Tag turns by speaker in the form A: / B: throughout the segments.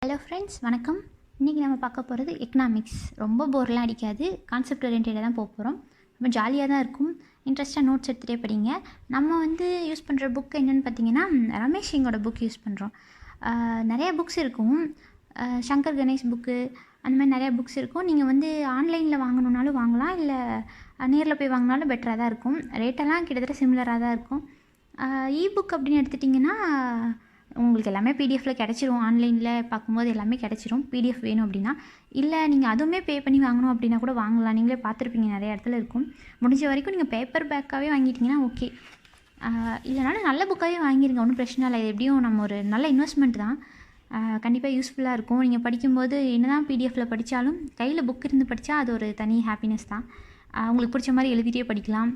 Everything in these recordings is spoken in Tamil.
A: ஹலோ ஃப்ரெண்ட்ஸ், வணக்கம். இன்றைக்கி நம்ம பார்க்க போகிறது எக்கனாமிக்ஸ். ரொம்ப போர்லாம் அடிக்காது, கான்செப்ட் ஓரியன்டாக தான் போக போகிறோம். ரொம்ப ஜாலியாக தான் இருக்கும். இன்ட்ரெஸ்ட்டாக நோட்ஸ் எடுத்துகிட்டே படிங்க. நம்ம யூஸ் பண்ணுற புக் என்னென்னு பார்த்தீங்கன்னா, ரமேஷ் சிங்கோட புக் யூஸ் பண்ணுறோம். நிறையா புக்ஸ் இருக்கும். சங்கர் கணேஷ் புக்கு அந்த மாதிரி நிறையா புக்ஸ் இருக்கும். நீங்கள் ஆன்லைனில் வாங்கணுன்னாலும் வாங்கலாம், இல்லை நேரில் போய் வாங்கினாலும் பெட்டராக தான் இருக்கும். ரேட்டெல்லாம் கிட்டத்தட்ட சிமிலராக தான் இருக்கும். இபுக் அப்படின்னு எடுத்துட்டிங்கன்னா உங்களுக்கு எல்லாமே பிடிஎஃப்பில் கிடச்சிரும். ஆன்லைனில் பார்க்கும்போது எல்லாமே கிடச்சிரும். பிடிஎஃப் வேணும் அப்படின்னா, இல்லை நீங்கள் அதுவுமே பே பண்ணி வாங்கணும் அப்படின்னா கூட வாங்கலாம். நீங்களே பார்த்துருப்பீங்க, நிறைய இடத்துல இருக்கும். முடிஞ்ச வரைக்கும் நீங்கள் பேப்பர் பேக்காகவே வாங்கிட்டிங்கன்னா ஓகே. இல்லைனாலும் நல்ல புக்காகவே வாங்கிடுங்க, ஒன்றும் பிரச்சனை இல்லை. இது எப்படியும் நம்ம ஒரு நல்ல இன்வெஸ்ட்மெண்ட் தான். கண்டிப்பாக யூஸ்ஃபுல்லாக இருக்கும். நீங்கள் படிக்கும்போது என்ன தான் பிடிஎஃப்பில் படித்தாலும் கையில் புக் இருந்து படித்தா அது ஒரு தனி ஹாப்பினஸ் தான். உங்களுக்கு பிடிச்ச மாதிரி எழுதிட்டே படிக்கலாம்.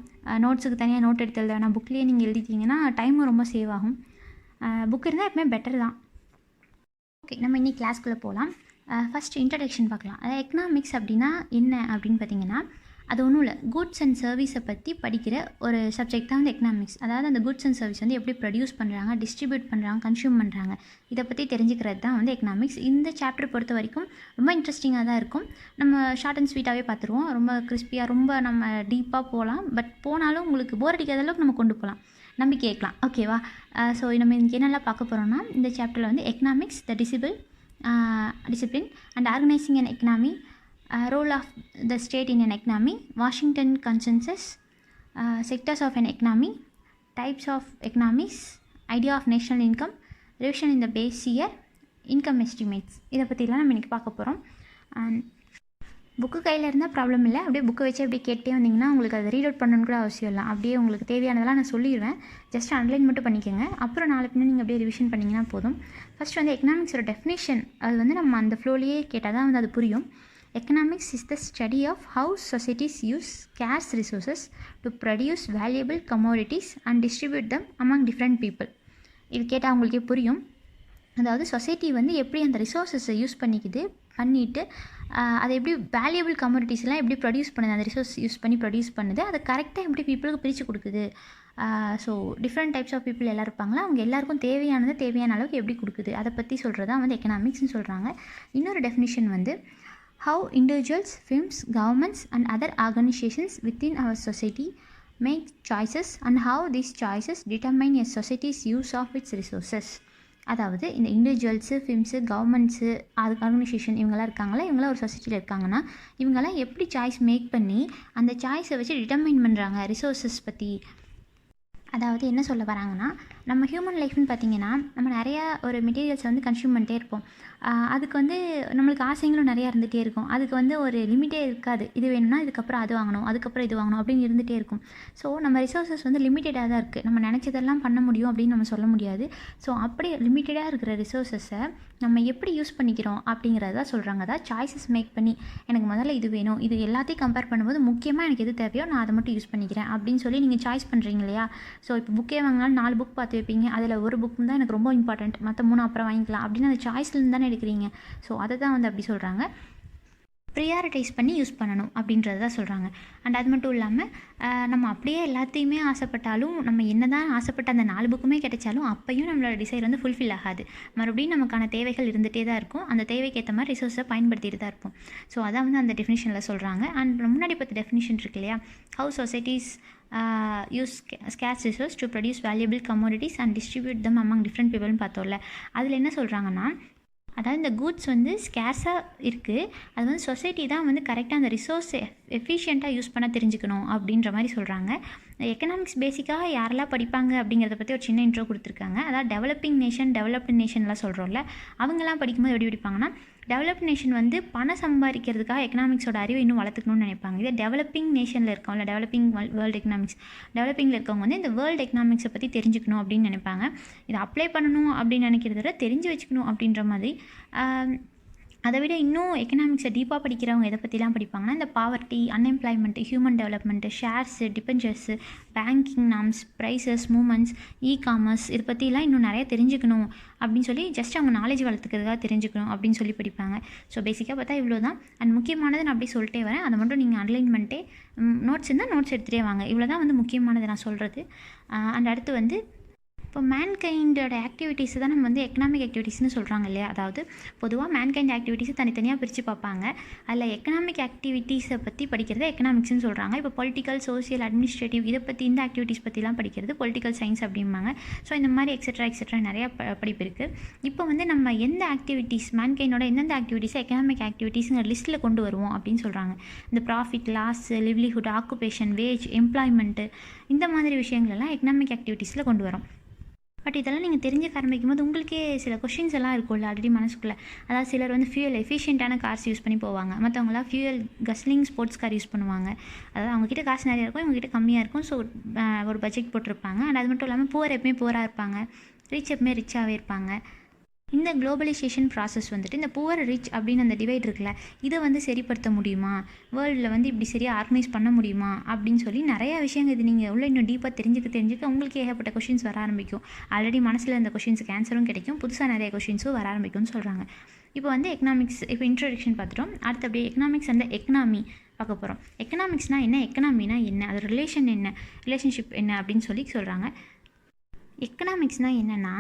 A: நோட்ஸுக்கு தனியாக நோட் எடுத்து எழுத வேணாம், புக்லேயே நீங்கள் எழுதிட்டிங்கன்னா டைமும் ரொம்ப சேவ் ஆகும். புக் இருந்தால் எப்பவுமே பெட்டர் தான். ஓகே, நம்ம இன்னைக்கு கிளாஸ்க்குள்ளே போகலாம். ஃபஸ்ட்டு இன்ட்ரடக்ஷன் பார்க்கலாம். அதாவது எக்கனாமிக்ஸ் அப்படின்னா என்ன அப்படின்னு பார்த்தீங்கன்னா, அது ஒன்றும் இல்லை, குட்ஸ் அண்ட் சர்வீஸை பற்றி படிக்கிற ஒரு சப்ஜெக்ட் தான் எக்கனாமிக்ஸ். அதாவது அந்த குட்ஸ் அண்ட் சர்வீஸ் எப்படி ப்ரொடியூஸ் பண்ணுறாங்க, டிஸ்ட்ரிபியூட் பண்ணுறாங்க, கன்சியூம் பண்ணுறாங்க, இதை பற்றி தெரிஞ்சுக்கிறது தான் எக்கனாமிக்ஸ். இந்த சாப்டர் பொறுத்த வரைக்கும் ரொம்ப இன்ட்ரெஸ்டிங்காக தான் இருக்கும். நம்ம ஷார்ட் அண்ட் ஸ்வீட்டாகவே பார்த்துருவோம். ரொம்ப கிறிஸ்பியாக, ரொம்ப நம்ம டீப்பாக போகலாம். பட் போனாலும் உங்களுக்கு போர் அடிக்காத அளவுக்கு நம்ம கொண்டு போகலாம், நம்பி கேட்கலாம். ஓகேவா? ஸோ நம்ம இன்றைக்கி என்னெல்லாம் பார்க்க போகிறோம்னா, இந்த சாப்டரில் economics, the discipline and organising and economy, role of the state in an economy, Washington consensus, sectors of an economy, types of economies, idea of national income, revision in the base year, income estimates, இதை பற்றிலாம் நம்ம இன்றைக்கி பார்க்க போகிறோம். அண்ட் புக்கு கையில் இருந்தால் ப்ராப்ளம் இல்லை. அப்படியே புக்கை வச்சு அப்படியே கேட்டே வந்தீங்கன்னா உங்களுக்கு அதை ரீட் அவுட் பண்ணணுன்னு கூட அவசியம் இல்லை. அப்படியே உங்களுக்கு தேவையானதெல்லாம் நான் சொல்லிடுவேன். ஜஸ்ட் அன்லைன் மட்டும் பண்ணிக்கோங்க. அப்புறம் நாளை பின்ன நீங்கள் அப்படியே ரிவிஷன் பண்ணிங்கன்னா போதும். ஃபஸ்ட்டு எக்கனாமிக்ஸோட டெஃபினேஷன் அது நம்ம அந்த ஃப்ளோலேயே கேட்டால் தான் அது புரியும். Economics is the study of how societies use scarce resources to produce valuable commodities and distribute them among different people. இது கேட்டால் அவங்களுக்கே புரியும். அதாவது சொசைட்டி எப்படி அந்த ரிசோர்ஸஸை யூஸ் பண்ணிவிட்டு அதை எப்படி வேல்யூபிள் கமோடிட்டிஸ்லாம் எப்படி ப்ரொடியூஸ் பண்ணுது, அந்த ரிசோர்ஸ் யூஸ் பண்ணி ப்ரொடியூஸ் பண்ணுது, அதை கரெக்டாக எப்படி பீப்புளுக்கு பிரித்து கொடுக்குது. So different types of people எல்லோரும் இருப்பாங்களா, அவங்க எல்லாருக்கும் தேவையான அளவுக்கு எப்படி கொடுக்குது, அதை பற்றி சொல்கிறது தான் எக்கனாமிக்ஸ்னு சொல்கிறாங்க. இன்னொரு definition how individuals, firms, governments and other organizations within our society make choices and how these choices determine a society's use of its resources. அதாவது இந்த இண்டிவிஜுவல்ஸு, ஃபிம்ஸு, கவர்மெண்ட்ஸு, ஆர்கனைசேஷன் இவங்கெல்லாம் இருக்காங்களா, இவங்களாம் ஒரு சொசைட்டியில் இருக்காங்கன்னா இவங்கெல்லாம் எப்படி சாய்ஸ் மேக் பண்ணி அந்த சாய்ஸை வச்சு டிட்டர்மைன் பண்ணுறாங்க ரிசோர்ஸஸ் பற்றி. அதாவது என்ன சொல்ல வராங்கன்னா, நம்ம ஹியூமன் லைஃப்னு பார்த்திங்கன்னா நம்ம நிறையா ஒரு மெட்டீரியல்ஸை கன்சியூம் பண்ணிட்டே இருப்போம். அதுக்கு நம்மளுக்கு ஆசைங்களும் நிறையா இருந்துகிட்டே இருக்கும். அதுக்கு ஒரு லிமிட்டே இருக்காது. இது வேணும்னா இதுக்கப்புறம் அது வாங்கணும், அதுக்கப்புறம் இது வாங்கணும் அப்படின்னு இருந்துகிட்டே இருக்கும். ஸோ நம்ம ரிசோர்ஸஸ் லிமிட்டடாக தான் இருக்குது. நம்ம நினச்சதெல்லாம் பண்ண முடியும் அப்படின்னு நம்ம சொல்ல முடியாது. ஸோ அப்படி லிமிட்டடாக இருக்கிற ரிசோர்ஸஸை நம்ம எப்படி யூஸ் பண்ணிக்கிறோம் அப்படிங்கிறத சொல்கிறாங்க. அதான் சாய்ஸஸ் மேக் பண்ணி எனக்கு முதல்ல இது வேணும், இது எல்லாத்தையும் கம்பேர் பண்ணும்போது முக்கியமாக எனக்கு எது தேவையோ நான் அதை மட்டும் யூஸ் பண்ணிக்கிறேன் அப்படின்னு சொல்லி நீங்கள் சாய்ஸ் பண்ணுறீங்க இல்லையா. ஸோ இப்போ புக்கே வாங்கினாலும் 4 புக் பார்த்து வைப்பீங்க. அதில் ஒரு புக் தான் எனக்கு ரொம்ப இம்பார்ட்டண்ட், மற்ற 3 அப்புறம் வாங்கிக்கலாம் அப்படின்னு அந்த சாய்ஸ்லேருந்து தானே எடுக்கிறீங்க. ஸோ அதை தான் அப்படி சொல்கிறாங்க. ப்ரியாரிட்டைஸ் பண்ணி யூஸ் பண்ணணும் அப்படின்றது தான் சொல்கிறாங்க. அண்ட் அது மட்டும் இல்லாமல் நம்ம அப்படியே எல்லாத்தையுமே ஆசைப்பட்டாலும், நம்ம என்ன தான் ஆசைப்பட்ட அந்த 4 புக்குமே கிடைச்சாலும் அப்பையும் நம்மளோட டிசைர் ஃபுல்ஃபில் ஆகாது. மறுபடியும் நமக்கான தேவைகள் இருந்துகிட்டே தான் இருக்கும். அந்த தேவைக்கு ஏற்ற மாதிரி ரிசோர்ஸை பயன்படுத்திட்டு தான் இருப்போம். ஸோ அதான் அந்த டெஃபினிஷனில் சொல்கிறாங்க. அண்ட் முன்னாடி பார்த்த டெஃபினிஷன் இருக்கு இல்லையா, how societies use scarce resource to produce valuable commodities and distribute them among different பீப்புள்னு பார்த்தோம்ல. அதில் என்ன சொல்கிறாங்கன்னா, அதாவது இந்த கூட்ஸ் ஸ்கேர்ஸாக இருக்குது, அது சொசைட்டி தான் கரெக்டாக அந்த ரிசோர்ஸை எஃபிஷியண்ட்டாக யூஸ் பண்ண தெரிஞ்சுக்கணும் அப்படின்ற மாதிரி சொல்கிறாங்க. எக்கனாமிக்ஸ் பேசிக்காக யாரெல்லாம் படிப்பாங்க அப்படிங்கிறத பற்றி ஒரு சின்ன இன்ட்ரோ கொடுத்துருக்காங்க. அதாவது டெவலப்பிங் நேஷன், டெவலப்டு நேஷன்லாம் சொல்கிறோம்ல, அவங்கெல்லாம் படிக்கும்போது எப்படி படிப்பாங்கன்னா, டெவலப்ட் நேஷன் பணம் சம்பாதிக்கிறதுக்காக எக்கனாமிக்ஸோட அறிவை இன்னும் வளர்த்துக்கணும்னு நினைப்பாங்க. இதே டெவலப்பிங் நேஷனில் இருக்கவங்க, டெவலப்பிங் வேர்ல்டு எக்கனாமிக்ஸ், டெவலப்பிங்கில் இருக்கவங்க இந்த வேர்ல்டு எக்கனாமிக்ஸை பற்றி தெரிஞ்சுக்கணும் அப்படின்னு நினைப்பாங்க. இதை அப்ளை பண்ணணும் அப்படின்னு நினைக்கிறத விட தெரிஞ்சு வச்சுக்கணும் அப்படின்ற மாதிரி. அதை விட இன்னும் எக்கனாமிக்ஸை டீப்பாக படிக்கிறவங்க எதை பற்றிலாம் படிப்பாங்கன்னா, இந்த poverty, unemployment, human development, shares, debentures, banking norms, prices, movements, commerce, இதை பற்றிலாம் இன்னும் நிறையா தெரிஞ்சுக்கணும் அப்படின்னு சொல்லி ஜஸ்ட் அவங்க நாலேஜ் வளர்த்துக்கிறதுக்காக தெரிஞ்சுக்கணும் அப்படின்னு சொல்லி படிப்பாங்க. ஸோ பேசிக்காக பார்த்தா இவ்வளோ தான். அண்ட் முக்கியமானது நான் அப்படியே சொல்லிட்டே வரேன், அதை மட்டும் நீங்கள் அன்லைன் பண்ணிட்டே நோட்ஸ் இருந்தால் நோட்ஸ் எடுத்துகிட்டே வாங்க. இவ்வளோ தான் முக்கியமானது நான் சொல்கிறது. அண்ட் அடுத்து இப்போ மேன்கைண்டோட ஆக்டிவிட்டீஸ் தான் நம்ம வந்து எக்கனாமிக் ஆக்டிவிட்டீஸ்னு சொல்கிறாங்க இல்லையா. அதாவது பொதுவாக மேன்கைண்ட் ஆக்டிவிட்டீஸை தனித்தனியாக பிரித்து பார்ப்பாங்க. அதில் எக்கனாமிக் ஆக்டிவிட்டீஸை பற்றி படிக்கிறது எக்கனாமிக்ஸ்னு சொல்கிறாங்க. இப்போ பொலிட்டிக்கல், சோசியல், அட்மினிஸ்ட்ரேட்டிவ் இதை பற்றி இந்த ஆக்டிவிட்டீஸ் பற்றிலாம் படிக்கிறது பொலிட்டிக்கல் சயின்ஸ் அப்படிம்பாங்க. ஸோ இந்த மாதிரி எக்ஸெட்ரா நிறையா படிப்பு இருக்குது. இப்போ வந்து நம்ம எந்த ஆக்டிவிட்டீஸ் மேன்கைண்டோட எந்தெந்த ஆக்டிவிட்டீஸை எக்கனாமிக் ஆக்டிவிட்டீஸுங்கிற லிஸ்ட்டில் கொண்டு வருவோம் அப்படின்னு சொல்கிறாங்க. இந்த profit, loss, livelihood, occupation, wage, employment இந்த மாதிரி விஷயங்களெல்லாம் எக்கனாமிக் ஆக்டிவிட்டீஸில் கொண்டு வரோம். பட் இதெல்லாம் நீங்கள் தெரிஞ்சுக்க ஆரம்பிக்கும் போது உங்களுக்கே சில கொஷின்ஸ் எல்லாம் இருக்கும்ல ஆல்ரெடி மனசுக்குள்ளே. அதாவது சிலர் வந்து ஃபியூயல் எஃபிஷியண்ட்டான கார்ஸ் யூஸ் பண்ணி போவாங்க, மற்றவங்களாம் ஃபியூயல் கஸ்லிங் ஸ்போர்ட்ஸ் கார் யூஸ் பண்ணுவாங்க. அதாவது அவங்ககிட்ட காசு நிறையா இருக்கும், இவங்ககிட்ட கம்மியாக இருக்கும். ஸோ ஒரு பட்ஜெட் போட்டிருப்பாங்க. அண்ட் அது மட்டும் இல்லாமல் புவர் எப்பவுமே புவராக இருப்பாங்க, ரிச் எப்பவுமே ரிச்சாகவே இருப்பாங்க. இந்த குளோபலைசேஷன் ப்ராசஸ் வந்துட்டு இந்த புவர் ரிச் அப்படின்னு அந்த டிவைட் இருக்குல்ல, இதை வந்து சரிப்படுத்த முடியுமா, வேர்ல்டில் வந்து இப்படி சரியாக ஆர்கனைஸ் பண்ண முடியுமா அப்படின்னு சொல்லி நிறையா விஷயங்கள் இது நீங்கள் உள்ள இன்னும் டீப்பாக தெரிஞ்சுக்க உங்களுக்கு ஏகப்பட்ட கொஷின்ஸ் வர ஆரம்பிக்கும். ஆல்ரெடி மனசில் இந்த கொஷின்ஸுக்கு ஆன்சரும் கிடைக்கும், புதுசாக நிறைய கொஷின்ஸும் வர ஆரம்பிக்கும்னு சொல்கிறாங்க. இப்போ வந்து எக்கனாமிக்ஸ் இப்போ இன்ட்ரோடக்ஷன் பார்த்துட்டோம். அடுத்து அப்படியே எக்கனாமிக்ஸ் அந்த எக்கனாமி பார்க்க போகிறோம். எக்கனாமிக்ஸ்னால் என்ன, எக்கனாமினா என்ன, அது ரிலேஷன் என்ன, ரிலேஷன்ஷிப் என்ன அப்படின்னு சொல்லி சொல்கிறாங்க. எக்கனாமிக்ஸ்னால் என்னென்னா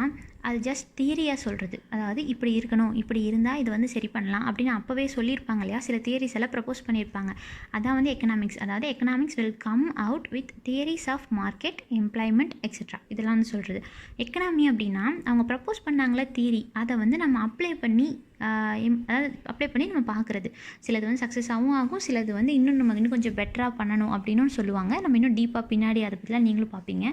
A: அது ஜஸ்ட் தியரியாக சொல்கிறது. அதாவது இப்படி இருக்கணும், இப்படி இருந்தால் இது வந்து சரி பண்ணலாம் அப்படின்னு அப்போவே சொல்லியிருப்பாங்க இல்லையா. சில தியரிஸ் எல்லாம் ப்ரப்போஸ் பண்ணியிருப்பாங்க. அதான் வந்து எக்கனாமிக்ஸ். அதாவது economics will come out with theories of market, employment etcetera இதெல்லாம் வந்து சொல்கிறது. எக்கனாமி அப்படின்னா அவங்க ப்ரப்போஸ் பண்ணாங்களே தியரி, அதை வந்து நம்ம அப்ளை பண்ணி நம்ம பார்க்குறது. சிலது வந்து சக்ஸஸாகவும் ஆகும், சிலது வந்து இன்னும் கொஞ்சம் பெட்டராக பண்ணணும் அப்படின்னு சொல்லுவாங்க. நம்ம இன்னும் டீப்பாக பின்னாடி அதை பற்றிலாம் நீங்களும் பார்ப்பீங்க.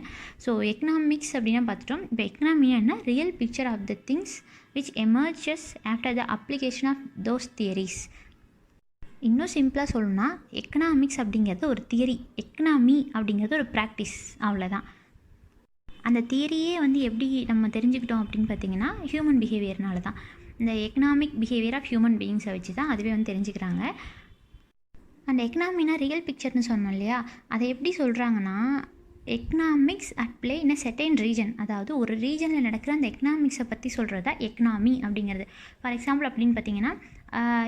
A: ஸோ எக்கனாமிக்ஸ் அப்படின்னா பார்த்துட்டோம். இப்போ எக்கனாமினா என்ன, real picture of the things which emerges after the application of those theories. இன்னும் சிம்பிளாக சொல்லணும்னா எக்கனாமிக்ஸ் அப்படிங்கிறது ஒரு தியரி, எக்கனாமி அப்படிங்கிறது ஒரு ப்ராக்டிஸ், அவ்வளோதான். அந்த தியரியே வந்து எப்படி நம்ம தெரிஞ்சுக்கிட்டோம் அப்படின்னு பார்த்தீங்கன்னா ஹியூமன் பிஹேவியர்னால தான். இந்த எக்கனாமிக் பிஹேவியர் ஆஃப் ஹியூமன் பீயிங்ஸை வச்சு தான் அதுவே வந்து தெரிஞ்சுக்கிறாங்க. அந்த எக்கனாமினா ரியல் பிக்சர்னு சொன்னோம் இல்லையா, அதை எப்படி சொல்கிறாங்கன்னா economics at play in a certain region. அதாவது ஒரு ரீஜனில் நடக்கிற அந்த எக்கனாமிக்ஸை பற்றி சொல்கிறது தான் எக்கனாமி அப்படிங்கிறது. ஃபார் எக்ஸாம்பிள் அப்படின்னு பார்த்தீங்கன்னா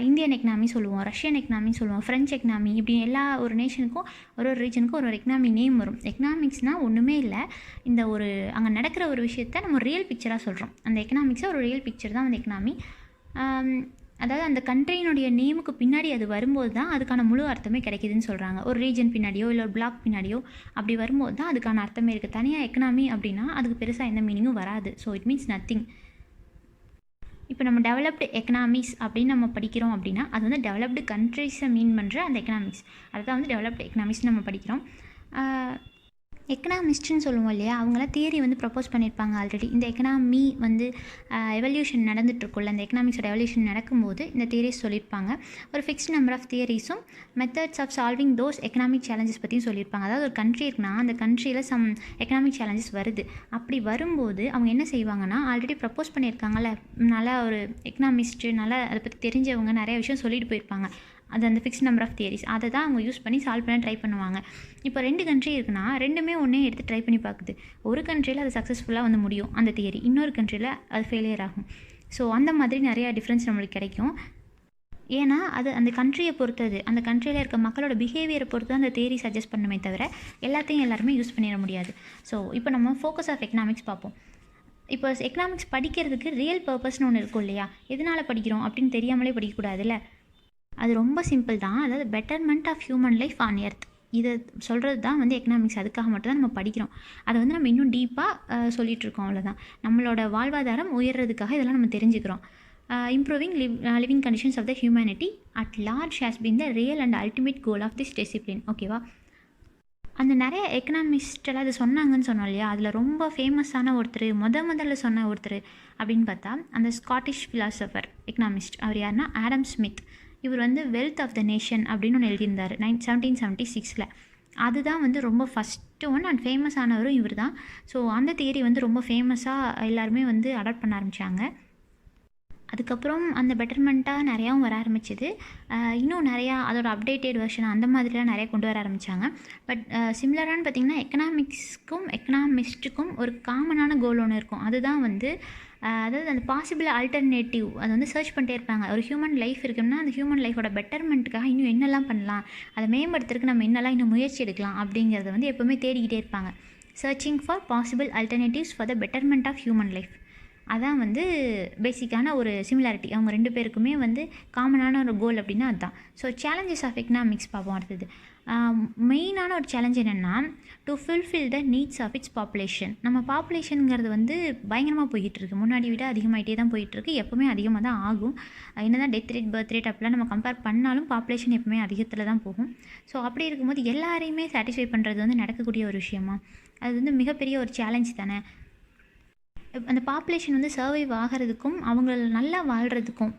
A: இந்தியன் எக்கனாமி சொல்லுவோம், ரஷ்யன் எக்கனாமி சொல்லுவோம், ஃப்ரெஞ்ச் எக்கனாமி, இப்படி எல்லா ஒரு நேஷனுக்கும் ஒரு ரீஜனுக்கும் ஒரு எக்கனாமி நேம் வரும். எக்கனாமிக்ஸ்னால் ஒன்றுமே இல்லை, இந்த ஒரு அங்கே நடக்கிற ஒரு விஷயத்தை நம்ம ரியல் பிக்சராக சொல்கிறோம். அந்த எக்கனாமிக்ஸை ஒரு ரியல் பிக்சர் தான் அந்த எக்கனாமி. அதாவது அந்த கண்ட்ரியினுடைய நேமுக்கு பின்னாடி அது வரும்போது தான் அதுக்கான முழு அர்த்தமே கிடைக்கிதுன்னு சொல்கிறாங்க. ஒரு ரீஜன் பின்னாடியோ இல்லை ஒரு பிளாக் பின்னாடியோ அப்படி வரும்போது தான் அதுக்கான அர்த்தமே இருக்குது. தனியாக எக்கனாமி அப்படின்னா அதுக்கு பெருசாக எந்த மீனிங்கும் வராது. So it means nothing. இப்போ நம்ம டெவலப்டு எக்கனாமிக்ஸ் அப்படின்னு நம்ம படிக்கிறோம் அப்படின்னா அது வந்து டெவலப்டு கண்ட்ரிஸை மீன் பண்ணுற அந்த எக்கனாமிக்ஸ், அதுதான் வந்து டெவலப்டு எக்கனாமிக்ஸ் நம்ம படிக்கிறோம். எக்கனாமிஸ்ட்னு சொல்லுவோம் இல்லையா, அவங்களாம் தியரி வந்து ப்ரப்போஸ் பண்ணியிருப்பாங்க ஆல்ரெடி. இந்த எக்கனாமி வந்து எவல்யூஷன் நடந்துகிட்ருக்குள்ள, அந்த எக்கனாமிக்ஸோட எவல்யூஷன் நடக்கும்போது இந்த தியரிஸ் சொல்லியிருப்பாங்க. ஒரு ஃபிக்ஸ்ட் நம்பர் ஆஃப் தியரிஸும் methods of solving those economic challenges பற்றியும் சொல்லியிருப்பாங்க. அதாவது ஒரு கண்ட்ரி இருக்குன்னா அந்த கண்ட்ரியில் சம் எக்கனாமிக் சேலஞ்சஸ் வருது. அப்படி வரும்போது அவங்க என்ன செய்வாங்கன்னா ஆல்ரெடி ப்ரப்போஸ் பண்ணியிருக்காங்கல்ல, நல்லா ஒரு எக்கனாமிஸ்ட்டு நல்லா அதை பற்றி தெரிஞ்சவங்க நிறைய விஷயம் சொல்லிட்டு போயிருப்பாங்க. அது அந்த ஃபிக்ஸ் நம்பர் ஆஃப் தியரிஸ் அதை தான் அவங்க யூஸ் பண்ணி சால்வ் பண்ண ட்ரை பண்ணுவாங்க. இப்போ 2 கண்ட்ரி இருக்குன்னா ரெண்டுமே ஒன்றே எடுத்து ட்ரை பண்ணி பார்க்குது. ஒரு கண்ட்ரியில் அது சக்ஸஸ்ஃபுல்லாக வந்து முடியும் அந்த தியரி, இன்னொரு கண்ட்ரியில் அது ஃபெயிலியர் ஆகும். ஸோ அந்த மாதிரி நிறையா டிஃப்ரென்ஸ் நம்மளுக்கு கிடைக்கும். ஏன்னா அது அந்த கண்ட்ரியை பொறுத்தது, அந்த கண்ட்ரியில் இருக்க மக்களோட பிஹேவியரை பொறுத்து தான் அந்த தியரி சஜஸ்ட் பண்ணுமே தவிர எல்லாத்தையும் எல்லாருமே யூஸ் பண்ணிட முடியாது. ஸோ இப்போ நம்ம ஃபோக்கஸ் ஆஃப் எக்கனாமிக்ஸ் பார்ப்போம். இப்போ எக்கனாமிக்ஸ் படிக்கிறதுக்கு ரியல் பர்பஸ்னு ஒன்று இருக்கும் இல்லையா, எதனால் படிக்கிறோம் அப்படின்னு தெரியாமலே படிக்கக்கூடாதுல்ல. அது ரொம்ப சிம்பிள் தான். அதாவது betterment of human life on earth, இதை சொல்கிறது தான் வந்து எக்கனாமிக்ஸ். அதுக்காக மட்டும் தான் நம்ம படிக்கிறோம். அதை வந்து நம்ம இன்னும் டீப்பாக சொல்லிகிட்ருக்கோம், அவ்வளோதான். நம்மளோட வாழ்வாதாரம் உயர்றதுக்காக இதெல்லாம் நம்ம தெரிஞ்சுக்கிறோம். Improving living conditions of the humanity at large has been the real and ultimate goal of this discipline. ஓகேவா, அந்த நிறைய எக்கனாமிஸ்டெல்லாம் அது சொன்னாங்கன்னு சொன்னோம் இல்லையா, அதில் ரொம்ப ஃபேமஸான ஒருத்தர், முதல்ல சொன்ன ஒருத்தர் அப்படின்னு பார்த்தா அந்த ஸ்காட்டிஷ் ஃபிலாசபர் எக்கனாமிஸ்ட். அவர் யாருன்னா ஆடம் ஸ்மித். இவர் வந்து வெல்த் ஆஃப் த நேஷன் அப்படின்னு ஒன்று எழுதியிருந்தார் 1776. அதுதான் வந்து ரொம்ப ஃபஸ்ட்டு ஒன் அண்ட் ஃபேமஸ் ஆனவரும் இவர் தான். ஸோ அந்த தியரி வந்து ரொம்ப ஃபேமஸாக எல்லாருமே வந்து அடாப்ட் பண்ண ஆரம்பித்தாங்க. அதுக்கப்புறம் அந்த பெட்டர்மெண்ட்டாக நிறையாவும் வர ஆரம்பிச்சிது. இன்னும் நிறையா அதோட அப்டேட்டட் வெர்ஷன் அந்த மாதிரிலாம் நிறையா கொண்டு வர ஆரம்பித்தாங்க. பட் சிமிலரானு பார்த்திங்கன்னா எக்கனாமிக்ஸ்க்கும் எக்கனாமிஸ்ட்டுக்கும் ஒரு காமனான கோல் ஒன்று இருக்கும். அதுதான் வந்து அதாவது அந்த பாசிபிள் ஆல்டர்னேட்டிவ் அதை வந்து சர்ச் பண்ணிட்டே இருப்பாங்க. ஒரு ஹியூமன் லைஃப் இருக்குன்னா அந்த ஹியூமன் லைஃபோட பெட்டர்மெண்ட்டுக்காக இன்னும் என்னெல்லாம் பண்ணலாம், அதை மேம்படுத்துறதுக்கு நம்ம என்னெல்லாம் இன்னும் முயற்சி எடுக்கலாம் அப்படிங்கிறத வந்து எப்போவுமே தேடிக்கிட்டே இருப்பாங்க. Searching for possible alternatives for the betterment of human life. அதான் வந்து பேசிக்கான ஒரு சிமிலாரிட்டி. அவங்க 2 பேருக்குமே வந்து காமனான ஒரு கோல் அப்படின்னா அதுதான். ஸோ சேலஞ்சஸ் ஆஃப் எக்கனாமிக்ஸ் பார்ப்போம் அடுத்தது. மெயினான ஒரு சேலஞ்ச் என்னென்னா to fulfil the needs of its population. நம்ம பாப்புலேஷனுங்கிறது வந்து பயங்கரமாக போய்கிட்டுருக்கு, முன்னாடி விட அதிகமாகிட்டே தான் போயிட்டுருக்கு, எப்போவுமே அதிகமாக தான் ஆகும். என்ன தான் டெத் ரேட் பர்த் ரேட் அப்படிலாம் நம்ம கம்பேர் பண்ணாலும் பாப்புலேஷன் எப்போவுமே அதிகத்தில் தான் போகும். ஸோ அப்படி இருக்கும்போது எல்லாரையுமே சாட்டிஸ்ஃபை பண்ணுறது வந்து நடக்கக்கூடிய ஒரு விஷயமா, அது வந்து மிகப்பெரிய ஒரு சேலஞ்ச் தானே. அந்த பாப்புலேஷன் வந்து சர்வைவ் ஆகிறதுக்கும் அவங்க நல்லா வாழ்கிறதுக்கும்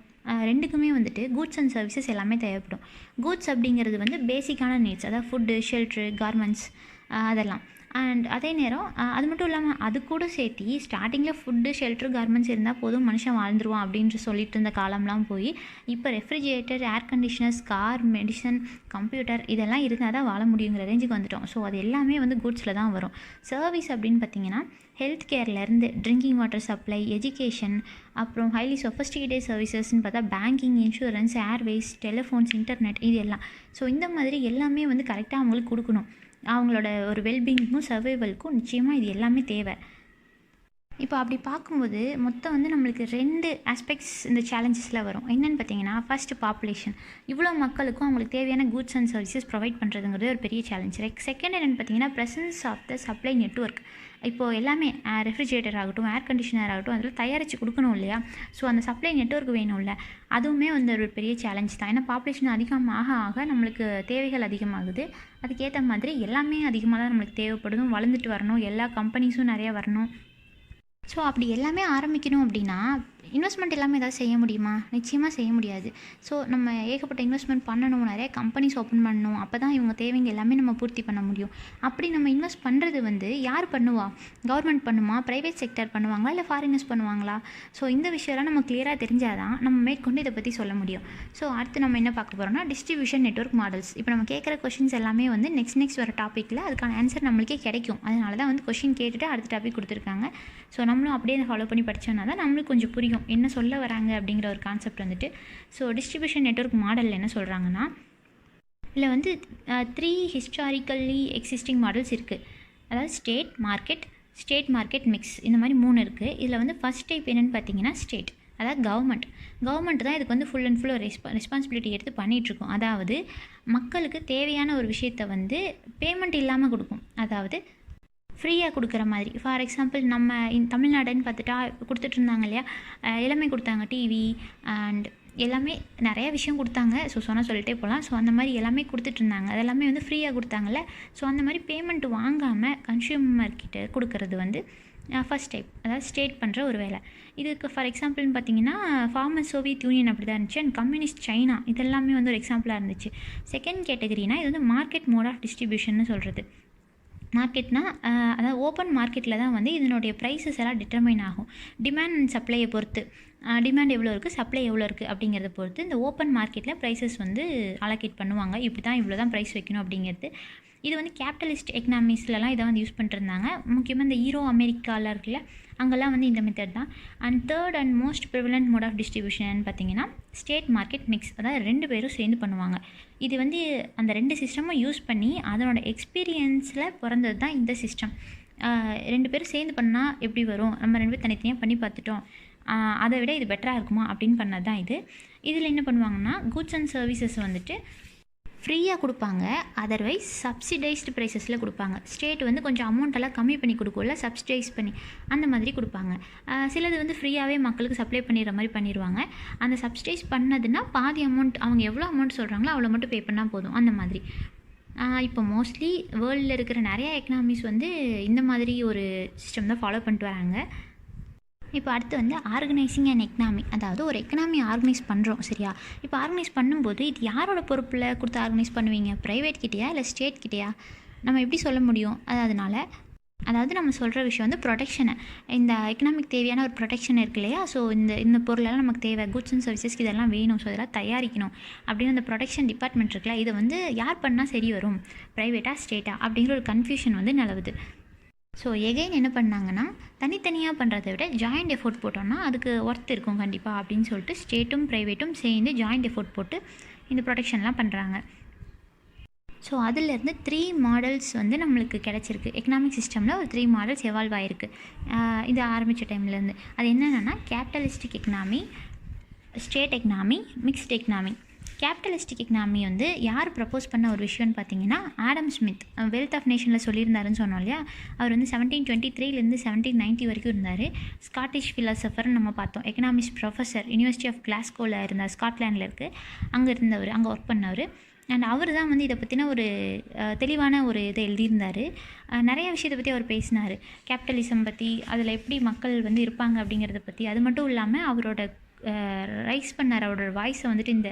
A: ரெண்டுக்குமே வந்துட்டு கூட்ஸ் அண்ட் சர்வீசஸ் எல்லாமே தேவைப்படும். கூட்ஸ் அப்படிங்கிறது வந்து பேசிக்கான நீட்ஸ், அதாவது ஃபுட்டு, ஷெல்ட்ரு, கார்மெண்ட்ஸ் அதெல்லாம். அண்ட் அதே நேரம் அது மட்டும் இல்லாமல் அது கூட சேர்த்து ஸ்டார்டிங்கில் ஃபுட்டு, ஷெல்ட்ரு, கார்மெண்ட்ஸ் இருந்தால் போதும் மனுஷன் வாழ்ந்துருவான் அப்படின்ட்டு சொல்லிட்டு இருந்த காலம்லாம் போய் இப்போ ரெஃப்ரிஜிரேட்டர், ஏர் கண்டிஷனர்ஸ், கார், மெடிசன், கம்ப்யூட்டர் இதெல்லாம் இருந்தால் தான் வாழ முடியுங்கிற ரேஞ்சுக்கு வந்துட்டோம். ஸோ அது எல்லாமே வந்து கூட்ஸில் தான் வரும். சர்வீஸ் அப்படின்னு பார்த்திங்கன்னா ஹெல்த் கேர்லேருந்து ட்ரிங்கிங் வாட்டர் சப்ளை, எஜுகேஷன், அப்புறம் ஹைலி சொஃபஸ்டிகேட்டட் சர்வீசஸ்ன்னு பார்த்தா banking, insurance, airways, telephones, internet இது எல்லாம். ஸோ இந்த மாதிரி எல்லாமே வந்து கரெக்டாக அவங்களுக்கு கொடுக்கணும். அவங்களோட ஒரு வெல்பீயிங்க்கும் சர்வைவலுக்கும் நிச்சயமாக இது எல்லாமே தேவை. இப்போ அப்படி பார்க்கும்போது மொத்தம் வந்து நம்மளுக்கு 2 ஆஸ்பெக்ட்ஸ் இந்த சேலஞ்சஸில் வரும். என்னென்னு பார்த்தீங்கன்னா ஃபஸ்ட்டு பாப்புலேஷன், இவ்வளோ மக்களுக்கும் அவங்களுக்கு தேவையான கூட்ஸ் அண்ட் சர்வீசஸ் ப்ரொவைட் பண்ணுறதுங்கிறது ஒரு பெரிய சேலஞ்ச். செகண்ட் என்னென்னு பார்த்தீங்கன்னா presence of the supply network. இப்போது எல்லாமே ரெஃப்ரிஜிரேட்டர் ஆகட்டும், ஏர் கண்டிஷனர் ஆகட்டும், அதில் தயாரித்து கொடுக்கணும் இல்லையா. ஸோ அந்த சப்ளை நெட்வொர்க் வேணும்ல, அதுவுமே வந்து ஒரு பெரிய சேலஞ்ச் தான். ஏன்னா பாப்புலேஷன் அதிகமாக ஆக நம்மளுக்கு தேவைகள் அதிகமாகுது, அதுக்கேற்ற மாதிரி எல்லாமே அதிகமாக தான் நம்மளுக்கு தேவைப்படும், வளர்ந்துட்டு வரணும், எல்லா கம்பெனிஸும் நிறையா வரணும். ஸோ அப்படி எல்லாமே ஆரம்பிக்கணும் அப்படின்னா இன்வெஸ்ட்மெண்ட் எல்லாமே ஏதாவது செய்ய முடியுமா? நிச்சயமாக செய்ய முடியாது. ஸோ நம்ம ஏகப்பட்ட இன்வெஸ்ட்மெண்ட் பண்ணணும், நிறைய கம்பெனிஸ் ஓப்பன் பண்ணணும், அப்போ தான் இவங்க தேவைங்க எல்லாமே நம்ம பூர்த்தி பண்ண முடியும். அப்படி நம்ம இன்வெஸ்ட் பண்ணுறது வந்து யார் பண்ணுவா? கவர்மெண்ட் பண்ணுமா? ப்ரைவேட் செக்டர் பண்ணுவாங்களா? இல்லை ஃபாரினர்ஸ் பண்ணுவாங்களா? ஸோ இந்த விஷயம்லாம் நம்ம கிளியராக தெரிஞ்சால் தான் நம்ம மேற்கொண்டு இதை பற்றி சொல்ல முடியும். ஸோ அடுத்து நம்ம என்ன பார்க்க போகிறோம்னா டிஸ்ட்ரிபியூஷன் நெட்வொர்க் மாடல்ஸ். இப்போ நம்ம கேட்குற கொஷின்ஸ் எல்லாமே வந்து நெக்ஸ்ட் வர டாப்பிக்கில் அதுக்கான ஆன்சர் நம்மளுக்கே கிடைக்கும். அதனால தான் வந்து கொஷின் கேட்டுட்டு அடுத்த டாபிக் கொடுத்துருக்காங்க. ஸோ நம்மளும் அப்படியே அதை ஃபாலோ பண்ணி படித்தோன்னா தான் நம்மளுக்கு கொஞ்சம் புரியும் என்ன சொல்ல வராங்க அப்படிங்கிற ஒரு கான்செப்ட் வந்துட்டு. ஸோ டிஸ்ட்ரிபியூஷன் நெட்வொர்க் மாடலில் என்ன சொல்கிறாங்கன்னா இதில் வந்து 3 ஹிஸ்டாரிக்கல்லி எக்ஸிஸ்டிங் மாடல்ஸ் இருக்குது. அதாவது ஸ்டேட் மார்க்கெட் மிக்ஸ், இந்த மாதிரி 3 இருக்குது. இதில் வந்து ஃபஸ்ட் டைப் என்னென்னு பார்த்தீங்கன்னா ஸ்டேட், அதாவது கவர்மெண்ட் தான் இதுக்கு வந்து ஃபுல் அண்ட் ஃபுல் ரெஸ்பான்சிபிலிட்டி எடுத்து பண்ணிகிட்ருக்கோம். அதாவது மக்களுக்கு தேவையான ஒரு விஷயத்தை வந்து பேமெண்ட் இல்லாமல் கொடுக்கும், அதாவது ஃப்ரீயாக கொடுக்குற மாதிரி. ஃபார் எக்ஸாம்பிள் நம்ம தமிழ்நாடுன்னு பார்த்துட்டா கொடுத்துட்டு இருந்தாங்க இல்லையா, எல்லாமே கொடுத்தாங்க, டிவி அண்ட் எல்லாமே நிறைய விஷயம் கொடுத்தாங்க. ஸோ சொன்னால் சொல்லிட்டே போகலாம். ஸோ அந்த மாதிரி எல்லாமே கொடுத்துட்ருந்தாங்க, அதெல்லாமே வந்து ஃப்ரீயாக கொடுத்தாங்கல்ல. ஸோ அந்த மாதிரி பேமெண்ட் வாங்காமல் கன்சியூமர்கிட்ட கொடுக்கறது வந்து ஃபஸ்ட் டைப், அதாவது ஸ்டேட் பண்ணுற ஒரு வேலை. இதுக்கு ஃபார் எக்ஸாம்பிள்னு பார்த்தீங்கன்னா ஃபார்மர் சோவியத் யூனியன் அப்படி தான் இருந்துச்சு, அண்ட் கம்யூனிஸ்ட் சைனா இதெல்லாமே வந்து ஒரு எக்ஸாம்பிளாக இருந்துச்சு. செகண்ட் கேட்டகரினா இது வந்து மார்க்கெட் மோட் ஆஃப் டிஸ்ட்ரிபியூஷன் சொல்கிறது. மார்க்கெட்னா அதாவது ஓப்பன் மார்க்கெட்டில் தான் வந்து இதனுடைய ப்ரைஸஸ் எல்லாம் டிட்டர்மைன் ஆகும். டிமாண்ட் அண்ட் சப்ளையை பொறுத்து, டிமாண்ட் எவ்வளோ இருக்குது, சப்ளை எவ்வளோ இருக்குது அப்படிங்கிறத பொறுத்து இந்த ஓப்பன் மார்க்கெட்டில் ப்ரைஸஸ் வந்து அலோகேட் பண்ணுவாங்க. இப்படி தான் இவ்வளோ தான் ப்ரைஸ் வைக்கணும் அப்படிங்கிறது. இது வந்து கேபிட்டலிஸ்ட் எக்கனாமிஸ்லலாம் இதை வந்து யூஸ் பண்ணிட்டுருந்தாங்க. முக்கியமாக இந்த ஈரோ அமெரிக்காவில் இருக்குல்ல, அங்கெல்லாம் வந்து இந்த மெத்தட் தான். And third and most prevalent mode of distribution பார்த்தீங்கன்னா ஸ்டேட் மார்க்கெட் மிக்ஸ், அதாவது 2 பேரும் சேர்ந்து பண்ணுவாங்க. இது வந்து அந்த 2 சிஸ்டமும் யூஸ் பண்ணி அதனோட எக்ஸ்பீரியன்ஸில் பிறந்தது தான் இந்த சிஸ்டம். 2 பேரும் சேர்ந்து பண்ணால் எப்படி வரும், நம்ம 2 பேர் தனித்தனியாக பண்ணி பார்த்துட்டோம், அதை விட இது பெட்டராக இருக்குமா அப்படின்னு பண்ணது தான் இது. இதில் என்ன பண்ணுவாங்கன்னா கூட்ஸ் அண்ட் சர்வீசஸ் வந்துட்டு ஃப்ரீயாக கொடுப்பாங்க, அதர்வைஸ் சப்சிடைஸ்டு ப்ரைஸஸில் கொடுப்பாங்க. ஸ்டேட் வந்து கொஞ்சம் அமௌண்ட்டெல்லாம் கம்மி பண்ணி கொடுக்கும்ல, சப்சிடைஸ் பண்ணி அந்த மாதிரி கொடுப்பாங்க. சிலது வந்து ஃப்ரீயாகவே மக்களுக்கு சப்ளை பண்ணிடுற மாதிரி பண்ணிடுவாங்க. அந்த சப்சிடைஸ் பண்ணதுன்னா பாதி அமௌண்ட், அவங்க எவ்வளோ அமௌண்ட் சொல்கிறாங்களோ அவ்வளோ மட்டும் பே பண்ணால் போதும், அந்த மாதிரி. இப்போ மோஸ்ட்லி வேர்ல்டில் இருக்கிற நிறையா எக்கனாமிஸ் வந்து இந்த மாதிரி ஒரு சிஸ்டம் தான் ஃபாலோ பண்ணிட்டு வராங்க. இப்போ அடுத்து வந்து ஆர்கனைசிங் அண்ட் எக்கனாமி, அதாவது ஒரு எக்கனாமி ஆர்கனைஸ் பண்ணுறோம் சரியா. இப்போ ஆர்கனைஸ் பண்ணும்போது இது யாரோட பொறுப்பில் கொடுத்து ஆர்கனைஸ் பண்ணுவீங்க, ப்ரைவேட் கிட்டேயா இல்லை ஸ்டேட் கிட்டேயா? நம்ம எப்படி சொல்ல முடியும்? அதாவது நம்ம சொல்கிற விஷயம் வந்து ப்ரொடெக்ஷனை, இந்த எக்கனாமிக் தேவையான ஒரு ப்ரொடெக்ஷன் இருக்கு இல்லையா. ஸோ இந்த பொருளெல்லாம் நமக்கு தேவை, குட்ஸ் அண்ட் சர்வீசஸ்க்கு இதெல்லாம் வேணும், ஸோ இதெல்லாம் தயாரிக்கணும் அப்படின்னு அந்த ப்ரொடெக்ஷன் டிபார்ட்மெண்ட் இருக்குல்ல, இதை வந்து யார் பண்ணால் சரி வரும், ப்ரைவேட்டா ஸ்டேட்டா அப்படிங்கிற ஒரு கன்ஃபியூஷன் வந்து நிலவுது. ஸோ எகைன் என்ன பண்ணாங்கன்னா தனித்தனியாக பண்ணுறதை விட ஜாயிண்ட் எஃபோர்ட் போட்டோம்னா அதுக்கு ஒர்த் இருக்கும் கண்டிப்பாக அப்படின்னு சொல்லிட்டு ஸ்டேட்டும் ப்ரைவேட்டும் சேர்ந்து ஜாயிண்ட் எஃபோர்ட் போட்டு இந்த ப்ரொடெக்ஷன்லாம் பண்ணுறாங்க. ஸோ அதிலேருந்து 3 மாடல்ஸ் வந்து நம்மளுக்கு கிடச்சிருக்கு. எக்கனாமிக் சிஸ்டமில் ஒரு 3 மாடல்ஸ் எவால்வ் ஆகிருக்கு இது ஆரம்பித்த டைம்லேருந்து. அது என்னென்னா capitalistic economy, state economy, mixed economy. Capitalistic economy வந்து யார் ப்ரப்போஸ் பண்ண ஒரு விஷயம்னு பார்த்தீங்கன்னா ஆடம் ஸ்மித் வெல்த் ஆஃப் நேஷனில் சொல்லியிருந்தாருன்னு சொன்னோம் இல்லையா. அவர் வந்து 1723லேருந்து 1790 வரைக்கும் இருந்தார். ஸ்காட்டிஷ் ஃபிலாசபர்னு நம்ம பார்த்தோம். எக்கனாமிக்ஸ் ப்ரொஃபஸர், யூனிவர்சிட்டி ஆஃப் கிளாஸ்கோவில் இருந்தார், ஸ்காட்லாண்டில் இருக்குது. அங்கே இருந்தவர், அங்கே ஒர்க் பண்ணவர். அண்ட் அவர் தான் வந்து இதை பற்றின ஒரு தெளிவான ஒரு இதை எழுதியிருந்தார். நிறைய விஷயத்தை பற்றி அவர் பேசினார். கேபிட்டலிசம் பற்றி, அதில் எப்படி மக்கள் வந்து இருப்பாங்க அப்படிங்கிறத பற்றி. அது மட்டும் இல்லாமல் அவரோட ரைஸ் பண்ணார், அவரோட வாய்ஸை வந்துட்டு இந்த